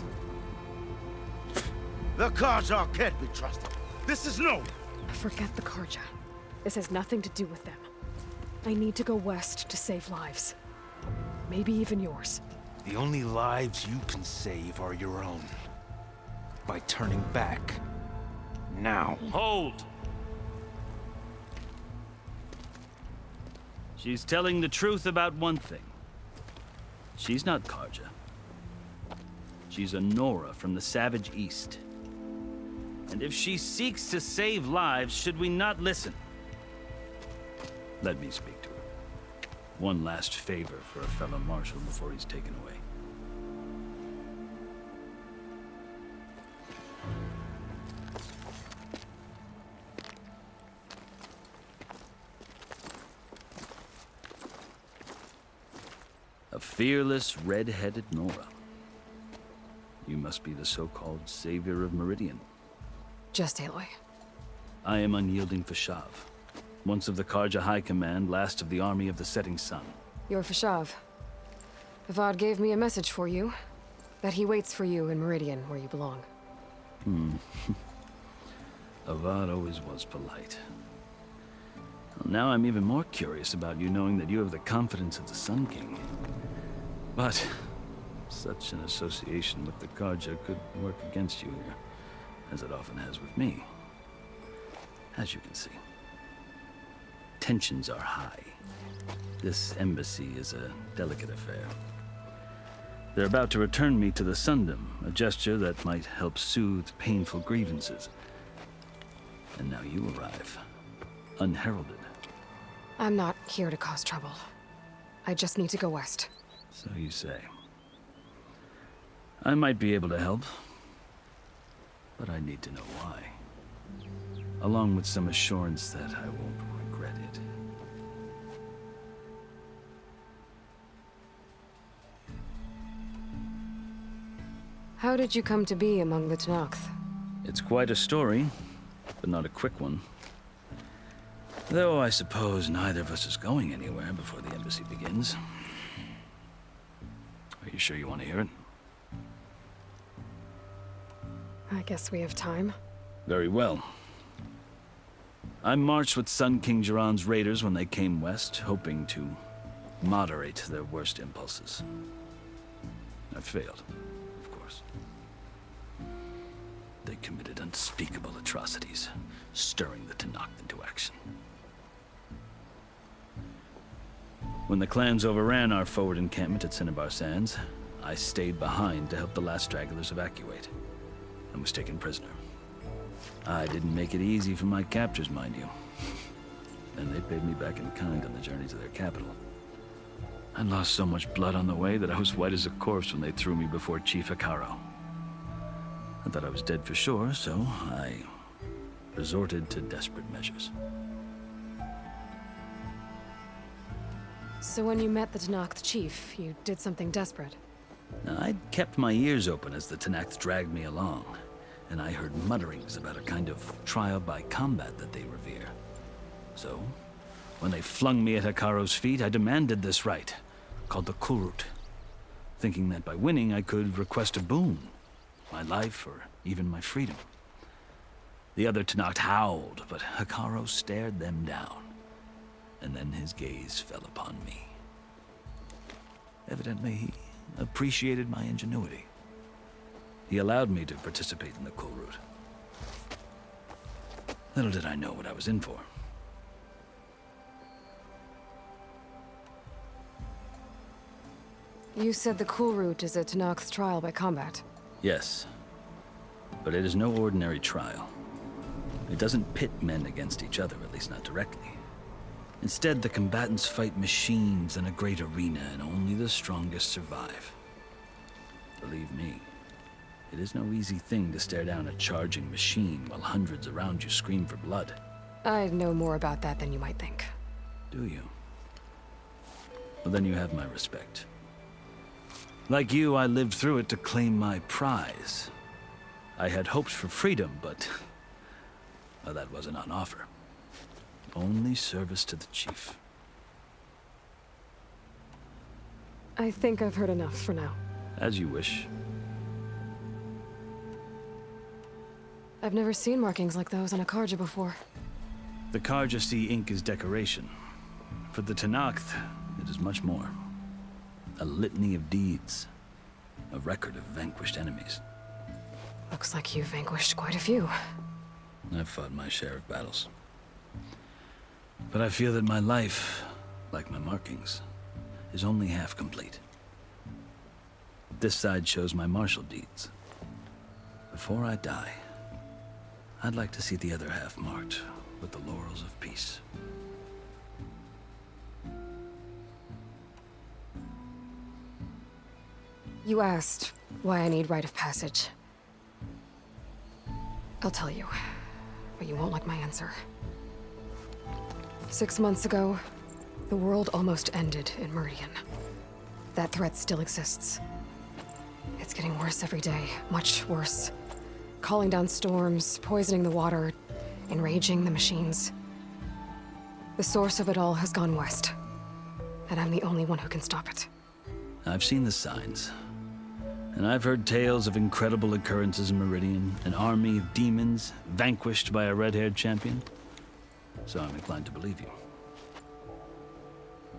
The Karja can't be trusted. This is known. Forget the Karja. This has nothing to do with them. I need to go west to save lives. Maybe even yours. The only lives you can save are your own. By turning back. Now. Hold! She's telling the truth about one thing. She's not Karja. She's a Nora from the Savage East. And if she seeks to save lives, should we not listen? Let me speak to her. One last favor for a fellow marshal before he's taken away. A fearless, red-headed Nora. You must be the so-called savior of Meridian. Just Aloy. I am unyielding Fashav. Once of the Karja High Command, last of the army of the Setting Sun. You're Fashav. Avad gave me a message for you. That he waits for you in Meridian, where you belong. Avad always was polite. Well, now I'm even more curious about you knowing that you have the confidence of the Sun King. But such an association with the Karja could work against you here, as it often has with me. As you can see, tensions are high. This embassy is a delicate affair. They're about to return me to the Sundom, a gesture that might help soothe painful grievances. And now you arrive, unheralded. I'm not here to cause trouble. I just need to go west. So you say. I might be able to help, but I need to know why. Along with some assurance that I won't regret it. How did you come to be among the Tenakth? It's quite a story, but not a quick one. Though I suppose neither of us is going anywhere before the embassy begins. Are you sure you want to hear it? I guess we have time. Very well. I marched with Sun King Jiran's raiders when they came west, hoping to moderate their worst impulses. I failed, of course. They committed unspeakable atrocities, stirring the Tenakth into action. When the clans overran our forward encampment at Cinnabar Sands, I stayed behind to help the last stragglers evacuate, and was taken prisoner. I didn't make it easy for my captors, mind you. And they paid me back in kind on the journey to their capital. I lost so much blood on the way that I was white as a corpse when they threw me before Chief Hekaro. I thought I was dead for sure, so I resorted to desperate measures. So when you met the Tenakth chief, you did something desperate? I'd kept my ears open as the Tenakth dragged me along, and I heard mutterings about a kind of trial by combat that they revere. So, when they flung me at Hekaro's feet, I demanded this right, called the Kulrut, thinking that by winning I could request a boon, my life or even my freedom. The other Tenakth howled, but Hekaro stared them down, and then his gaze fell upon me. Evidently, he appreciated my ingenuity. He allowed me to participate in the Kulrut. Little did I know what I was in for. You said the Kulrut is a Tenakth trial by combat. Yes, but it is no ordinary trial. It doesn't pit men against each other, at least not directly. Instead, the combatants fight machines in a great arena, and only the strongest survive. Believe me, it is no easy thing to stare down a charging machine while hundreds around you scream for blood. I know more about that than you might think. Do you? Well, then you have my respect. Like you, I lived through it to claim my prize. I had hoped for freedom, but well, that wasn't on offer. Only service to the chief. I think I've heard enough for now. As you wish. I've never seen markings like those on a Karja before. The Karja see ink as decoration. For the Tenakth, it is much more. A litany of deeds. A record of vanquished enemies. Looks like you've vanquished quite a few. I've fought my share of battles. But I feel that my life, like my markings, is only half complete. This side shows my martial deeds. Before I die, I'd like to see the other half marked with the laurels of peace. You asked why I need rite of passage. I'll tell you, but you won't like my answer. 6 months ago, the world almost ended in Meridian. That threat still exists. It's getting worse every day, much worse. Calling down storms, poisoning the water, enraging the machines. The source of it all has gone west, and I'm the only one who can stop it. I've seen the signs. And I've heard tales of incredible occurrences in Meridian, an army of demons vanquished by a red-haired champion. So I'm inclined to believe you.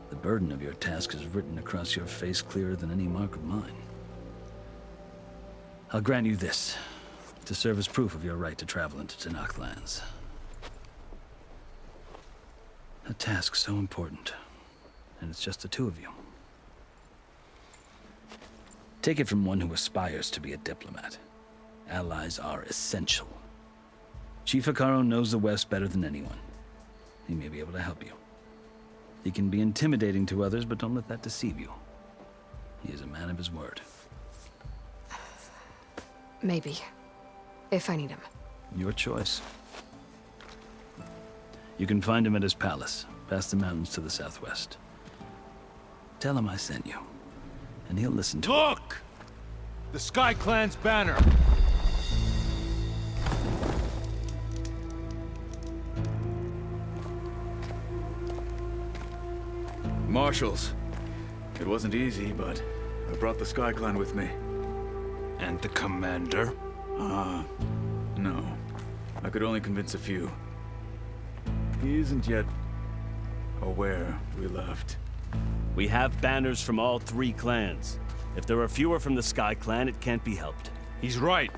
The burden of your task is written across your face clearer than any mark of mine. I'll grant you this, to serve as proof of your right to travel into Tenakth lands. A task so important. And it's just the two of you. Take it from one who aspires to be a diplomat. Allies are essential. Chief Hekarro knows the West better than anyone. He may be able to help you. He can be intimidating to others, but don't let that deceive you. He is a man of his word. Maybe. If I need him. Your choice. You can find him at his palace, past the mountains to the southwest. Tell him I sent you, and he'll listen to Look! The Sky Clan's banner! Marshals. It wasn't easy, but I brought the Sky Clan with me. And the commander? No. I could only convince a few. He isn't yet aware we left. We have banners from all 3 clans. If there are fewer from the Sky Clan, it can't be helped. He's right.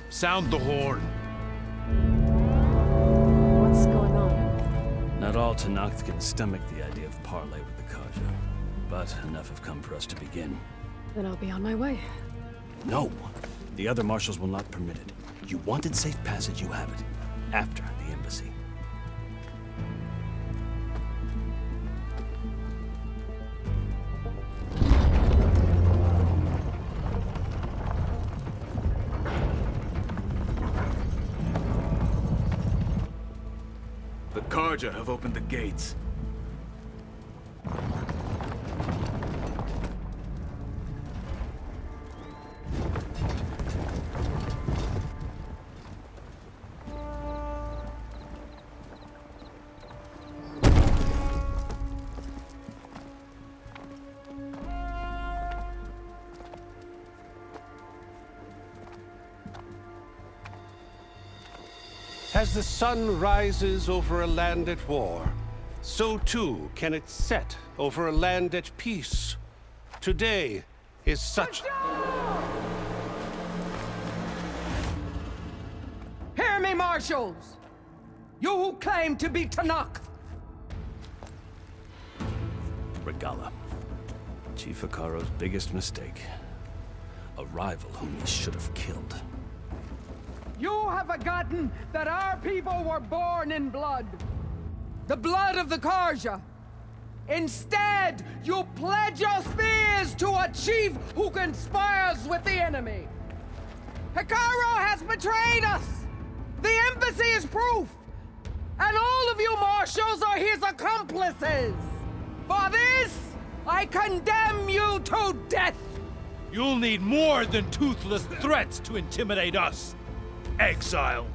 Sound the horn. What's going on? Not all Tenakth can stomach the idea of parley with the Karja, but enough have come for us to begin. Then I'll be on my way. No! The other marshals will not permit it. You wanted safe passage, you have it. After the embassy. The Karja have opened the gates. As the sun rises over a land at war, so too can it set over a land at peace. Today is such... Hear me, marshals! You who claim to be Tenakth! Regala. Chief Hekarro's biggest mistake. A rival whom he should have killed. You have forgotten that our people were born in blood. The blood of the Karja. Instead, you pledge your spears to a chief who conspires with the enemy. Hekarro has betrayed us! The embassy is proof! And all of you marshals are his accomplices! For this, I condemn you to death! You'll need more than toothless threats to intimidate us. Exile.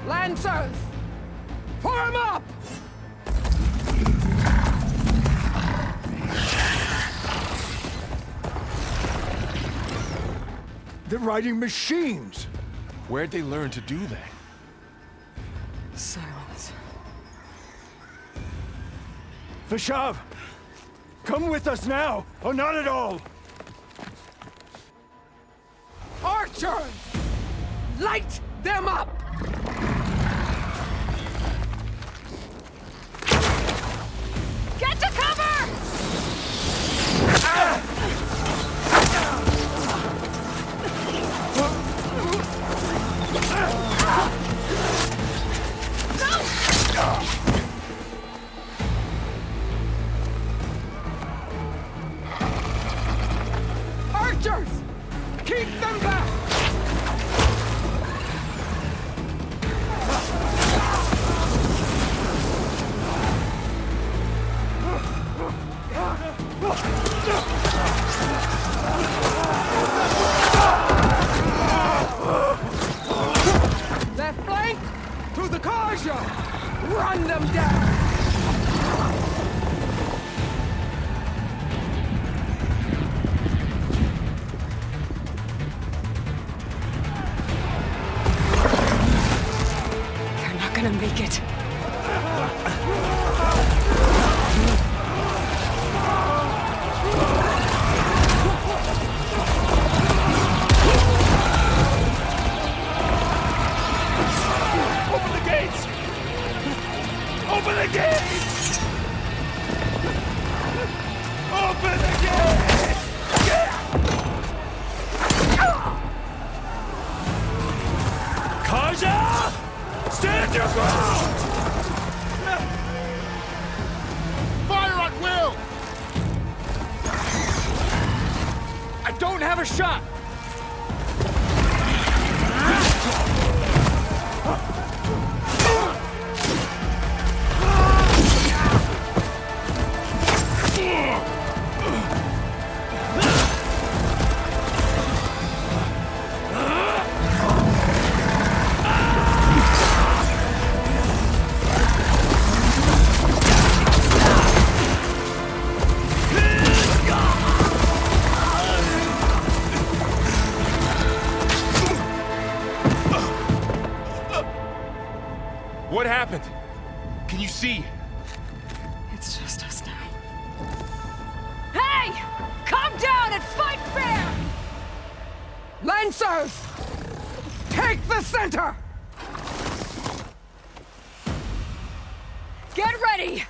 Lancers! Form up! They're riding machines! Where'd they learn to do that? Silence. Vashav! Come with us now, or not at all! Archers! Light them up! Get to cover! Archers! Keep them back! Left flank! To the Karja! Run them down! They're not gonna make it. Karja! Stand your ground! Fire at will! I don't have a shot! What happened? Can you see? It's just us now. Hey! Calm down and fight fair! Lancers! Take the center! Get ready!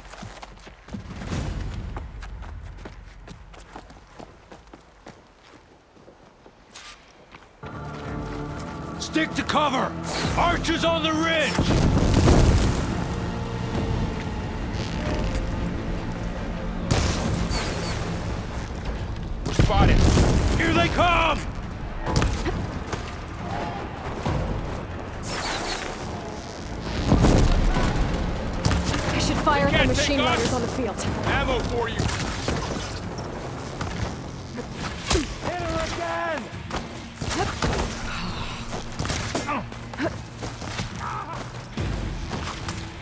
Stick to cover! Archers on the ridge! Spotted. Here they come! I should fire at the machine riders on the field. Ammo for you. Hit her again!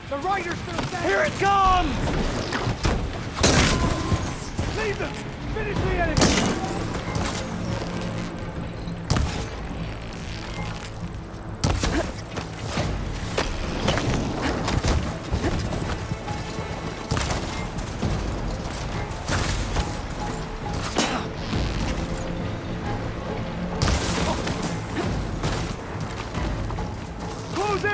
The rider's still standing! Here it comes! Leave them! Finish the enemy! Close in!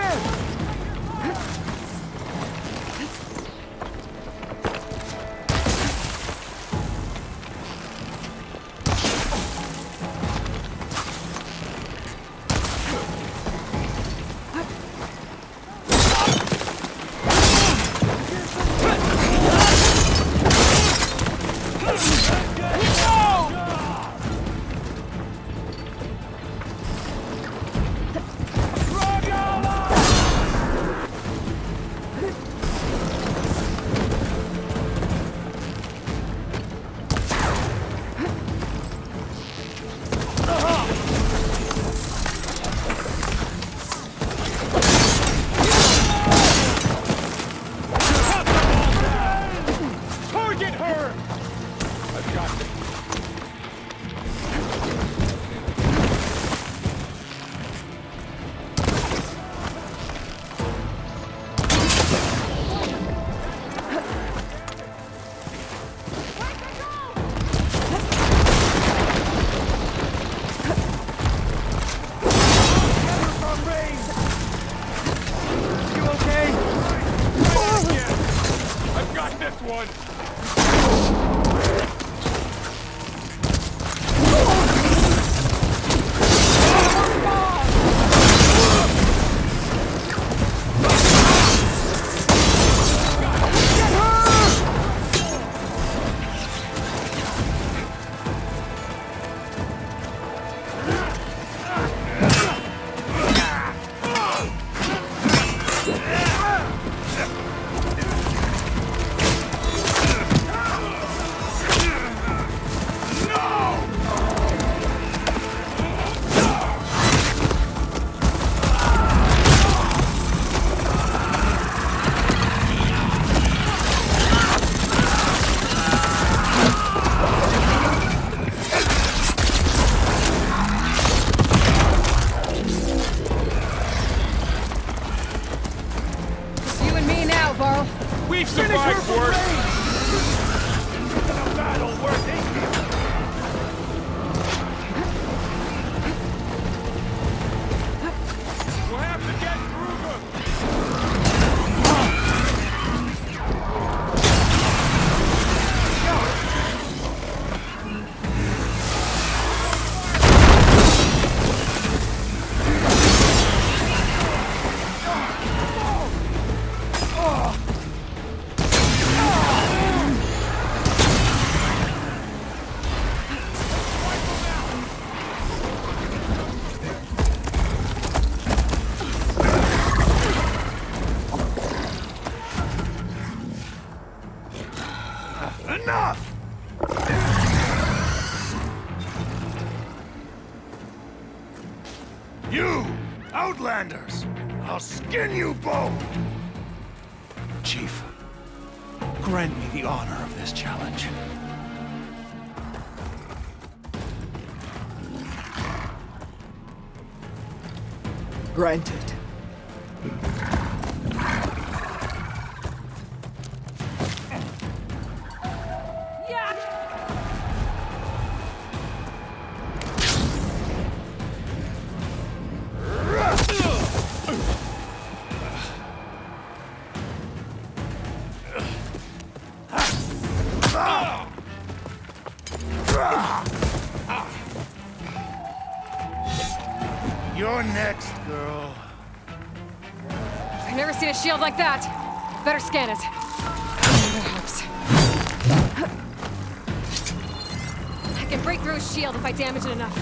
We've survived worse. A battle worth it. We'll have to get through them. You! Outlanders! I'll skin you both! Chief, grant me the honor of this challenge. Granted. You're next, girl. I've never seen a shield like that. Better scan it. Perhaps. I can break through his shield if I damage it enough.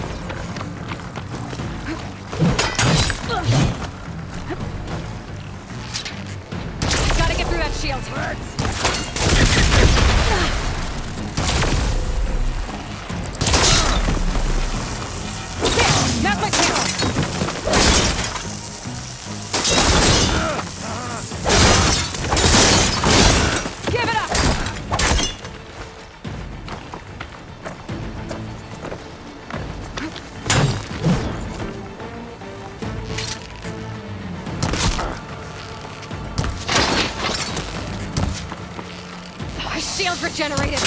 Gotta get through that shield. There! That's my kill! Give it up! My shield's regenerated!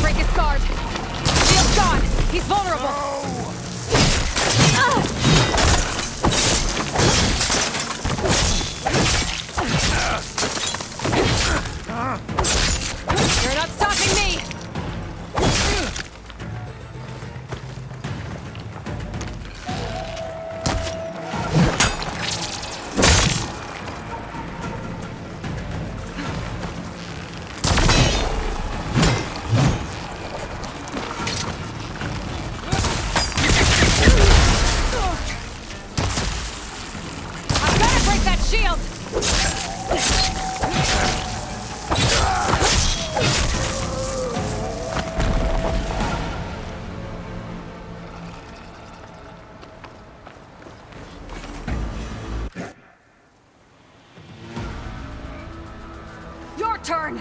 Break his guard. Shield's gone. He's vulnerable. You're not stopping me. I've got to break that shield. Your turn.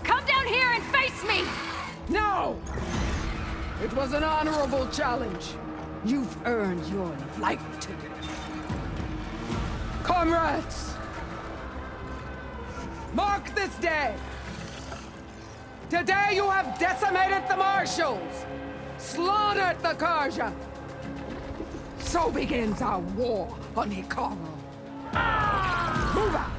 Come down here and face me. No! It was an honorable challenge. You've earned your life today. Comrades! Mark this day! Today you have decimated the Marshals! Slaughtered the Karja! So begins our war on Hikaru. Move out!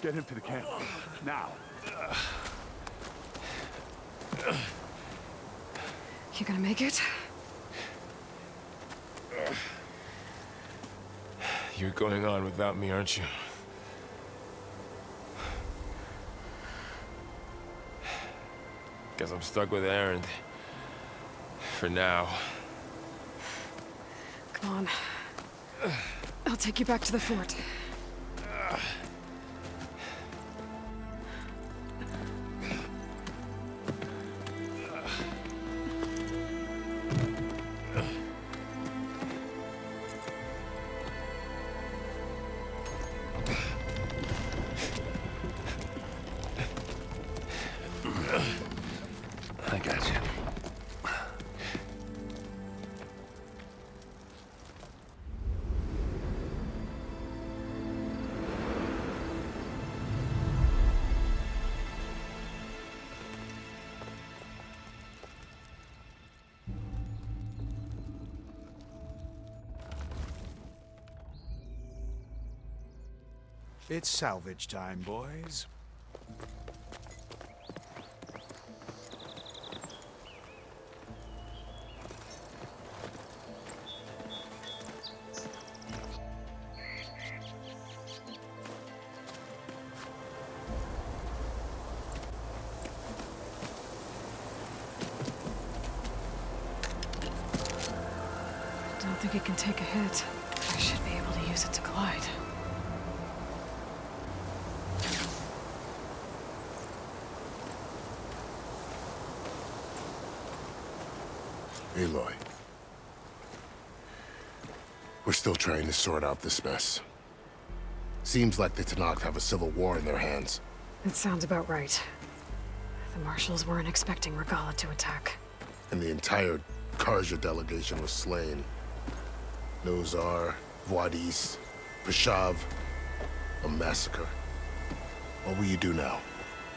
Get him to the camp. Now. You gonna make it? You're going on without me, aren't you? Guess I'm stuck with Aaron. For now. Come on. I'll take you back to the fort. I got you. It's salvage time, boys. Don't think it can take a hit. I should be able to use it to glide. Aloy. We're still trying to sort out this mess. Seems like the Tenakth have a civil war in their hands. That sounds about right. The marshals weren't expecting Regalla to attack. And the entire Karja delegation was slain. Nozar, Wadis, Vashav, a massacre. What will you do now?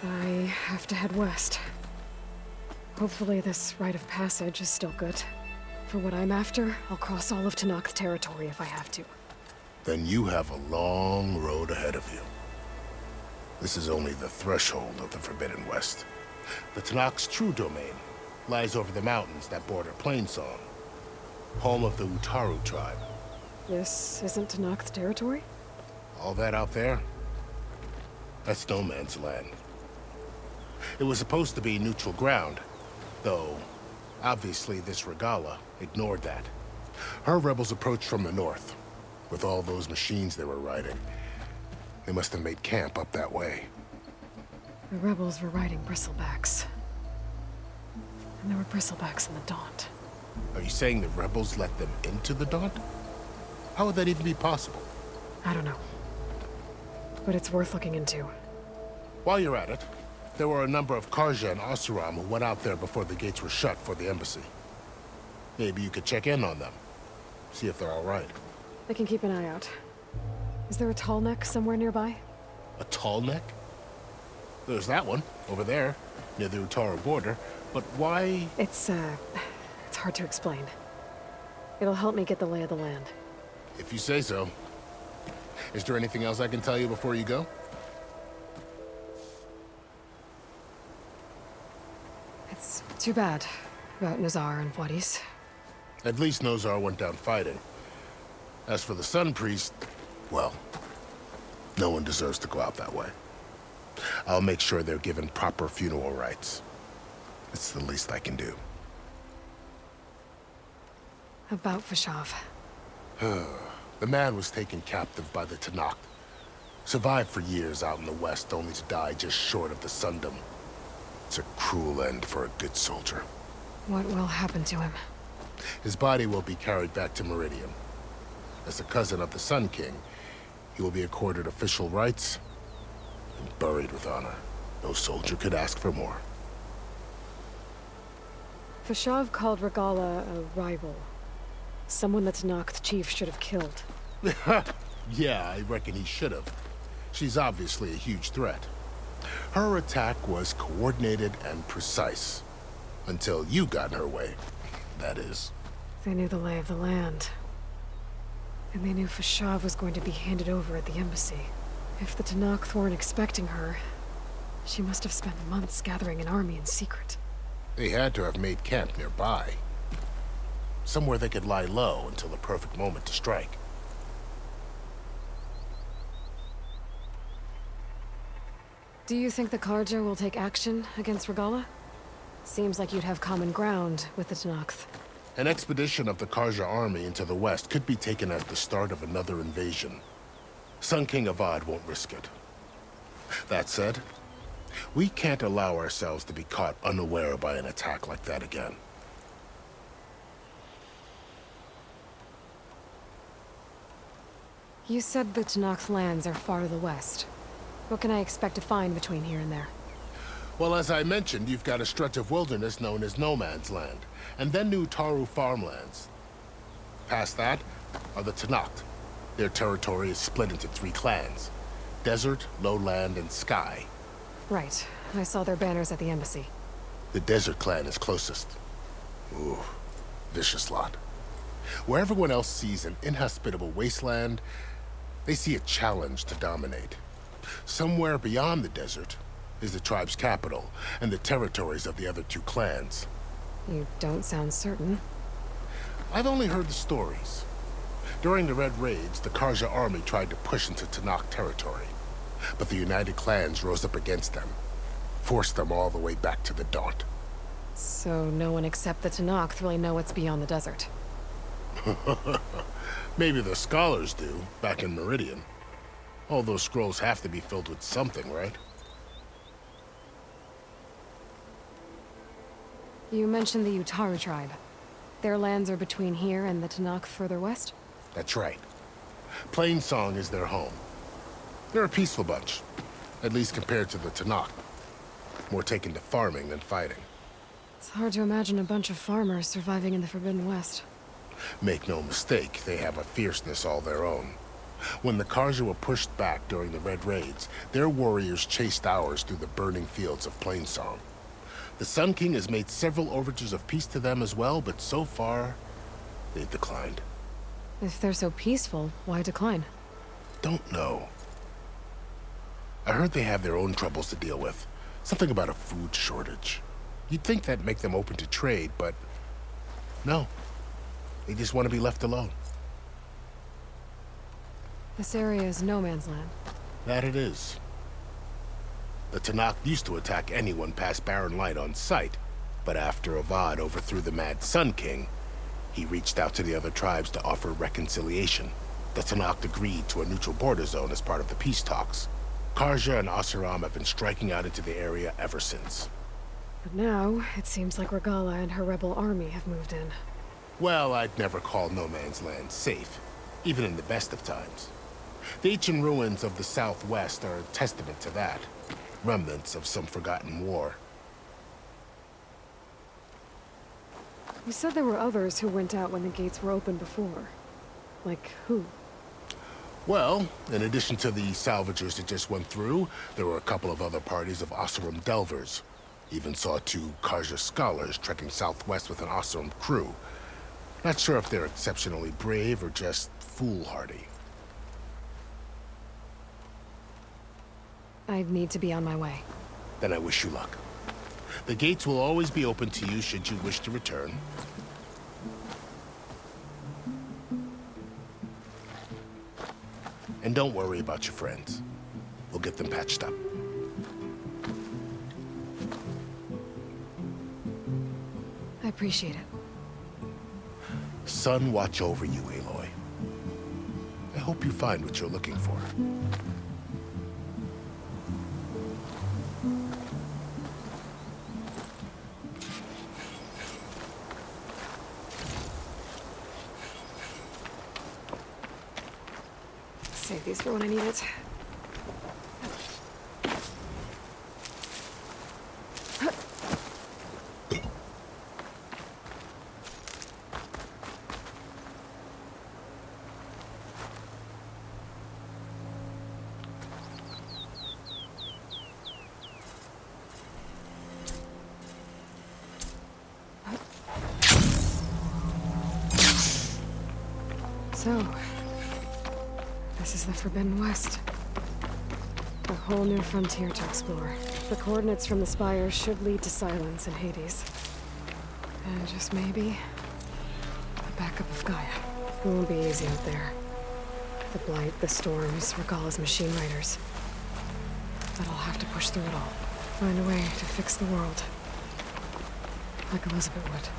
I have to head west. Hopefully this rite of passage is still good. For what I'm after, I'll cross all of Tenakth territory if I have to. Then you have a long road ahead of you. This is only the threshold of the Forbidden West. The Tenakth's true domain lies over the mountains that border Plainsong, home of the Utaru tribe. This isn't Tenakth territory? All that out there? That's no man's land. It was supposed to be neutral ground, though obviously this Regalla ignored that. Her rebels approached from the north, with all those machines they were riding. They must have made camp up that way. The rebels were riding bristlebacks. And there were bristlebacks in the Daunt. Are you saying the rebels let them into the Daunt? How would that even be possible? I don't know. But it's worth looking into. While you're at it, there were a number of Karja and Oseram who went out there before the gates were shut for the embassy. Maybe you could check in on them. See if they're all right. I can keep an eye out. Is there a tall neck somewhere nearby? A tall neck? There's that one, over there, near the Utaru border. But why? It's hard to explain. It'll help me get the lay of the land. If you say so. Is there anything else I can tell you before you go? It's too bad about Nazar and Wadis. At least Nozar went down fighting. As for the Sun Priest, well, no one deserves to go out that way. I'll make sure they're given proper funeral rites. It's the least I can do. About Vashav. The man was taken captive by the Tenakth. Survived for years out in the west, only to die just short of the Sundom. It's a cruel end for a good soldier. What will happen to him? His body will be carried back to Meridian. As a cousin of the Sun King, he will be accorded official rights and buried with honor. No soldier could ask for more. Vashav called Regalla a rival. Someone that Tenakth chief should have killed. Yeah, I reckon he should have. She's obviously a huge threat. Her attack was coordinated and precise. Until you got in her way, that is. They knew the lay of the land. And they knew Vashav was going to be handed over at the embassy. If the Tenakth weren't expecting her, she must have spent months gathering an army in secret. They had to have made camp nearby. Somewhere they could lie low until the perfect moment to strike. Do you think the Karja will take action against Regalla? Seems like you'd have common ground with the Tenakth. An expedition of the Karja army into the west could be taken as the start of another invasion. Sun King Avad won't risk it. That said, we can't allow ourselves to be caught unaware by an attack like that again. You said the Tenakth lands are far to the west. What can I expect to find between here and there? Well, as I mentioned, you've got a stretch of wilderness known as No Man's Land, and then New Taru farmlands. Past that are the Tenakth. Their territory is split into 3 clans: Desert, Lowland, and Sky. Right. I saw their banners at the embassy. The Desert clan is closest. Ooh, vicious lot. Where everyone else sees an inhospitable wasteland, They see a challenge to dominate. Somewhere beyond the desert is the tribe's capital and the territories of the other two clans. You don't sound certain. I've only heard the stories. During the Red Raids, the Karja army tried to push into Tanakh territory, but the united clans rose up against them, forced them all the way back to the Daunt. So no one except the Tanakh really know what's beyond the desert. Maybe the scholars do, back in Meridian. All those scrolls have to be filled with something, right? You mentioned the Utaru tribe. Their lands are between here and the Tanakh further west? That's right. Plainsong is their home. They're a peaceful bunch, at least compared to the Tanakh. More taken to farming than fighting. It's hard to imagine a bunch of farmers surviving in the Forbidden West. Make no mistake, they have a fierceness all their own. When the Karja were pushed back during the Red Raids, their warriors chased ours through the burning fields of Plainsong. The Sun King has made several overtures of peace to them as well, but so far, they've declined. If they're so peaceful, why decline? Don't know. I heard they have their own troubles to deal with. Something about a food shortage. You'd think that'd make them open to trade, but no. They just want to be left alone. This area is no man's land. That it is. The Tanakh used to attack anyone past Barren Light on sight, but after Avad overthrew the Mad Sun King, he reached out to the other tribes to offer reconciliation. The Tanakh agreed to a neutral border zone as part of the peace talks. Karja and Oseram have been striking out into the area ever since. But now, it seems like Regala and her rebel army have moved in. Well, I'd never call no man's land safe, even in the best of times. The ancient ruins of the Southwest are a testament to that. Remnants of some forgotten war. You said there were others who went out when the gates were open before. Like who? Well, in addition to the salvagers that just went through, there were a couple of other parties of Oseram delvers. Even saw 2 Karja scholars trekking southwest with an Oseram crew. Not sure if they're exceptionally brave or just foolhardy. I need to be on my way. Then I wish you luck. The gates will always be open to you should you wish to return. And don't worry about your friends. We'll get them patched up. I appreciate it. Sun watch over you, Aloy. I hope you find what you're looking for. Save these for when I need it. So, this is the Forbidden West. A whole new frontier to explore. The coordinates from the spires should lead to silence in Hades. And just maybe, a backup of Gaia. It won't be easy out there. The Blight, the Storms, Regala's machine riders. But I'll have to push through it all. Find a way to fix the world. Like Elisabet would.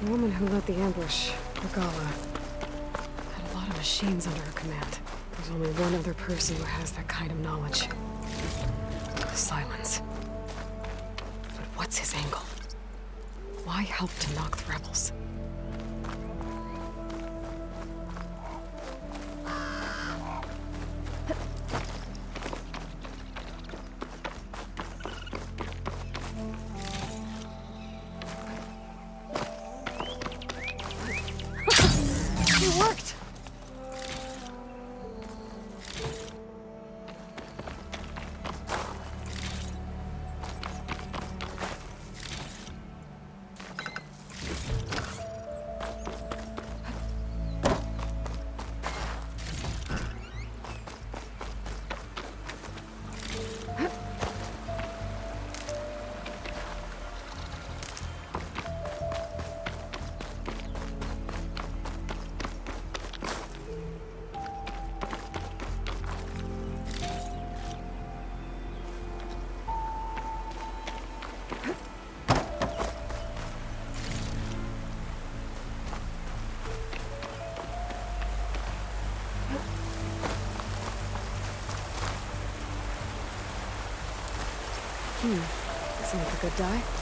The woman who led the ambush, Regala, had a lot of machines under her command. There's only one other person who has that kind of knowledge. Silence. But what's his angle? Why help to knock the rebels? It worked! Doesn't look a good die.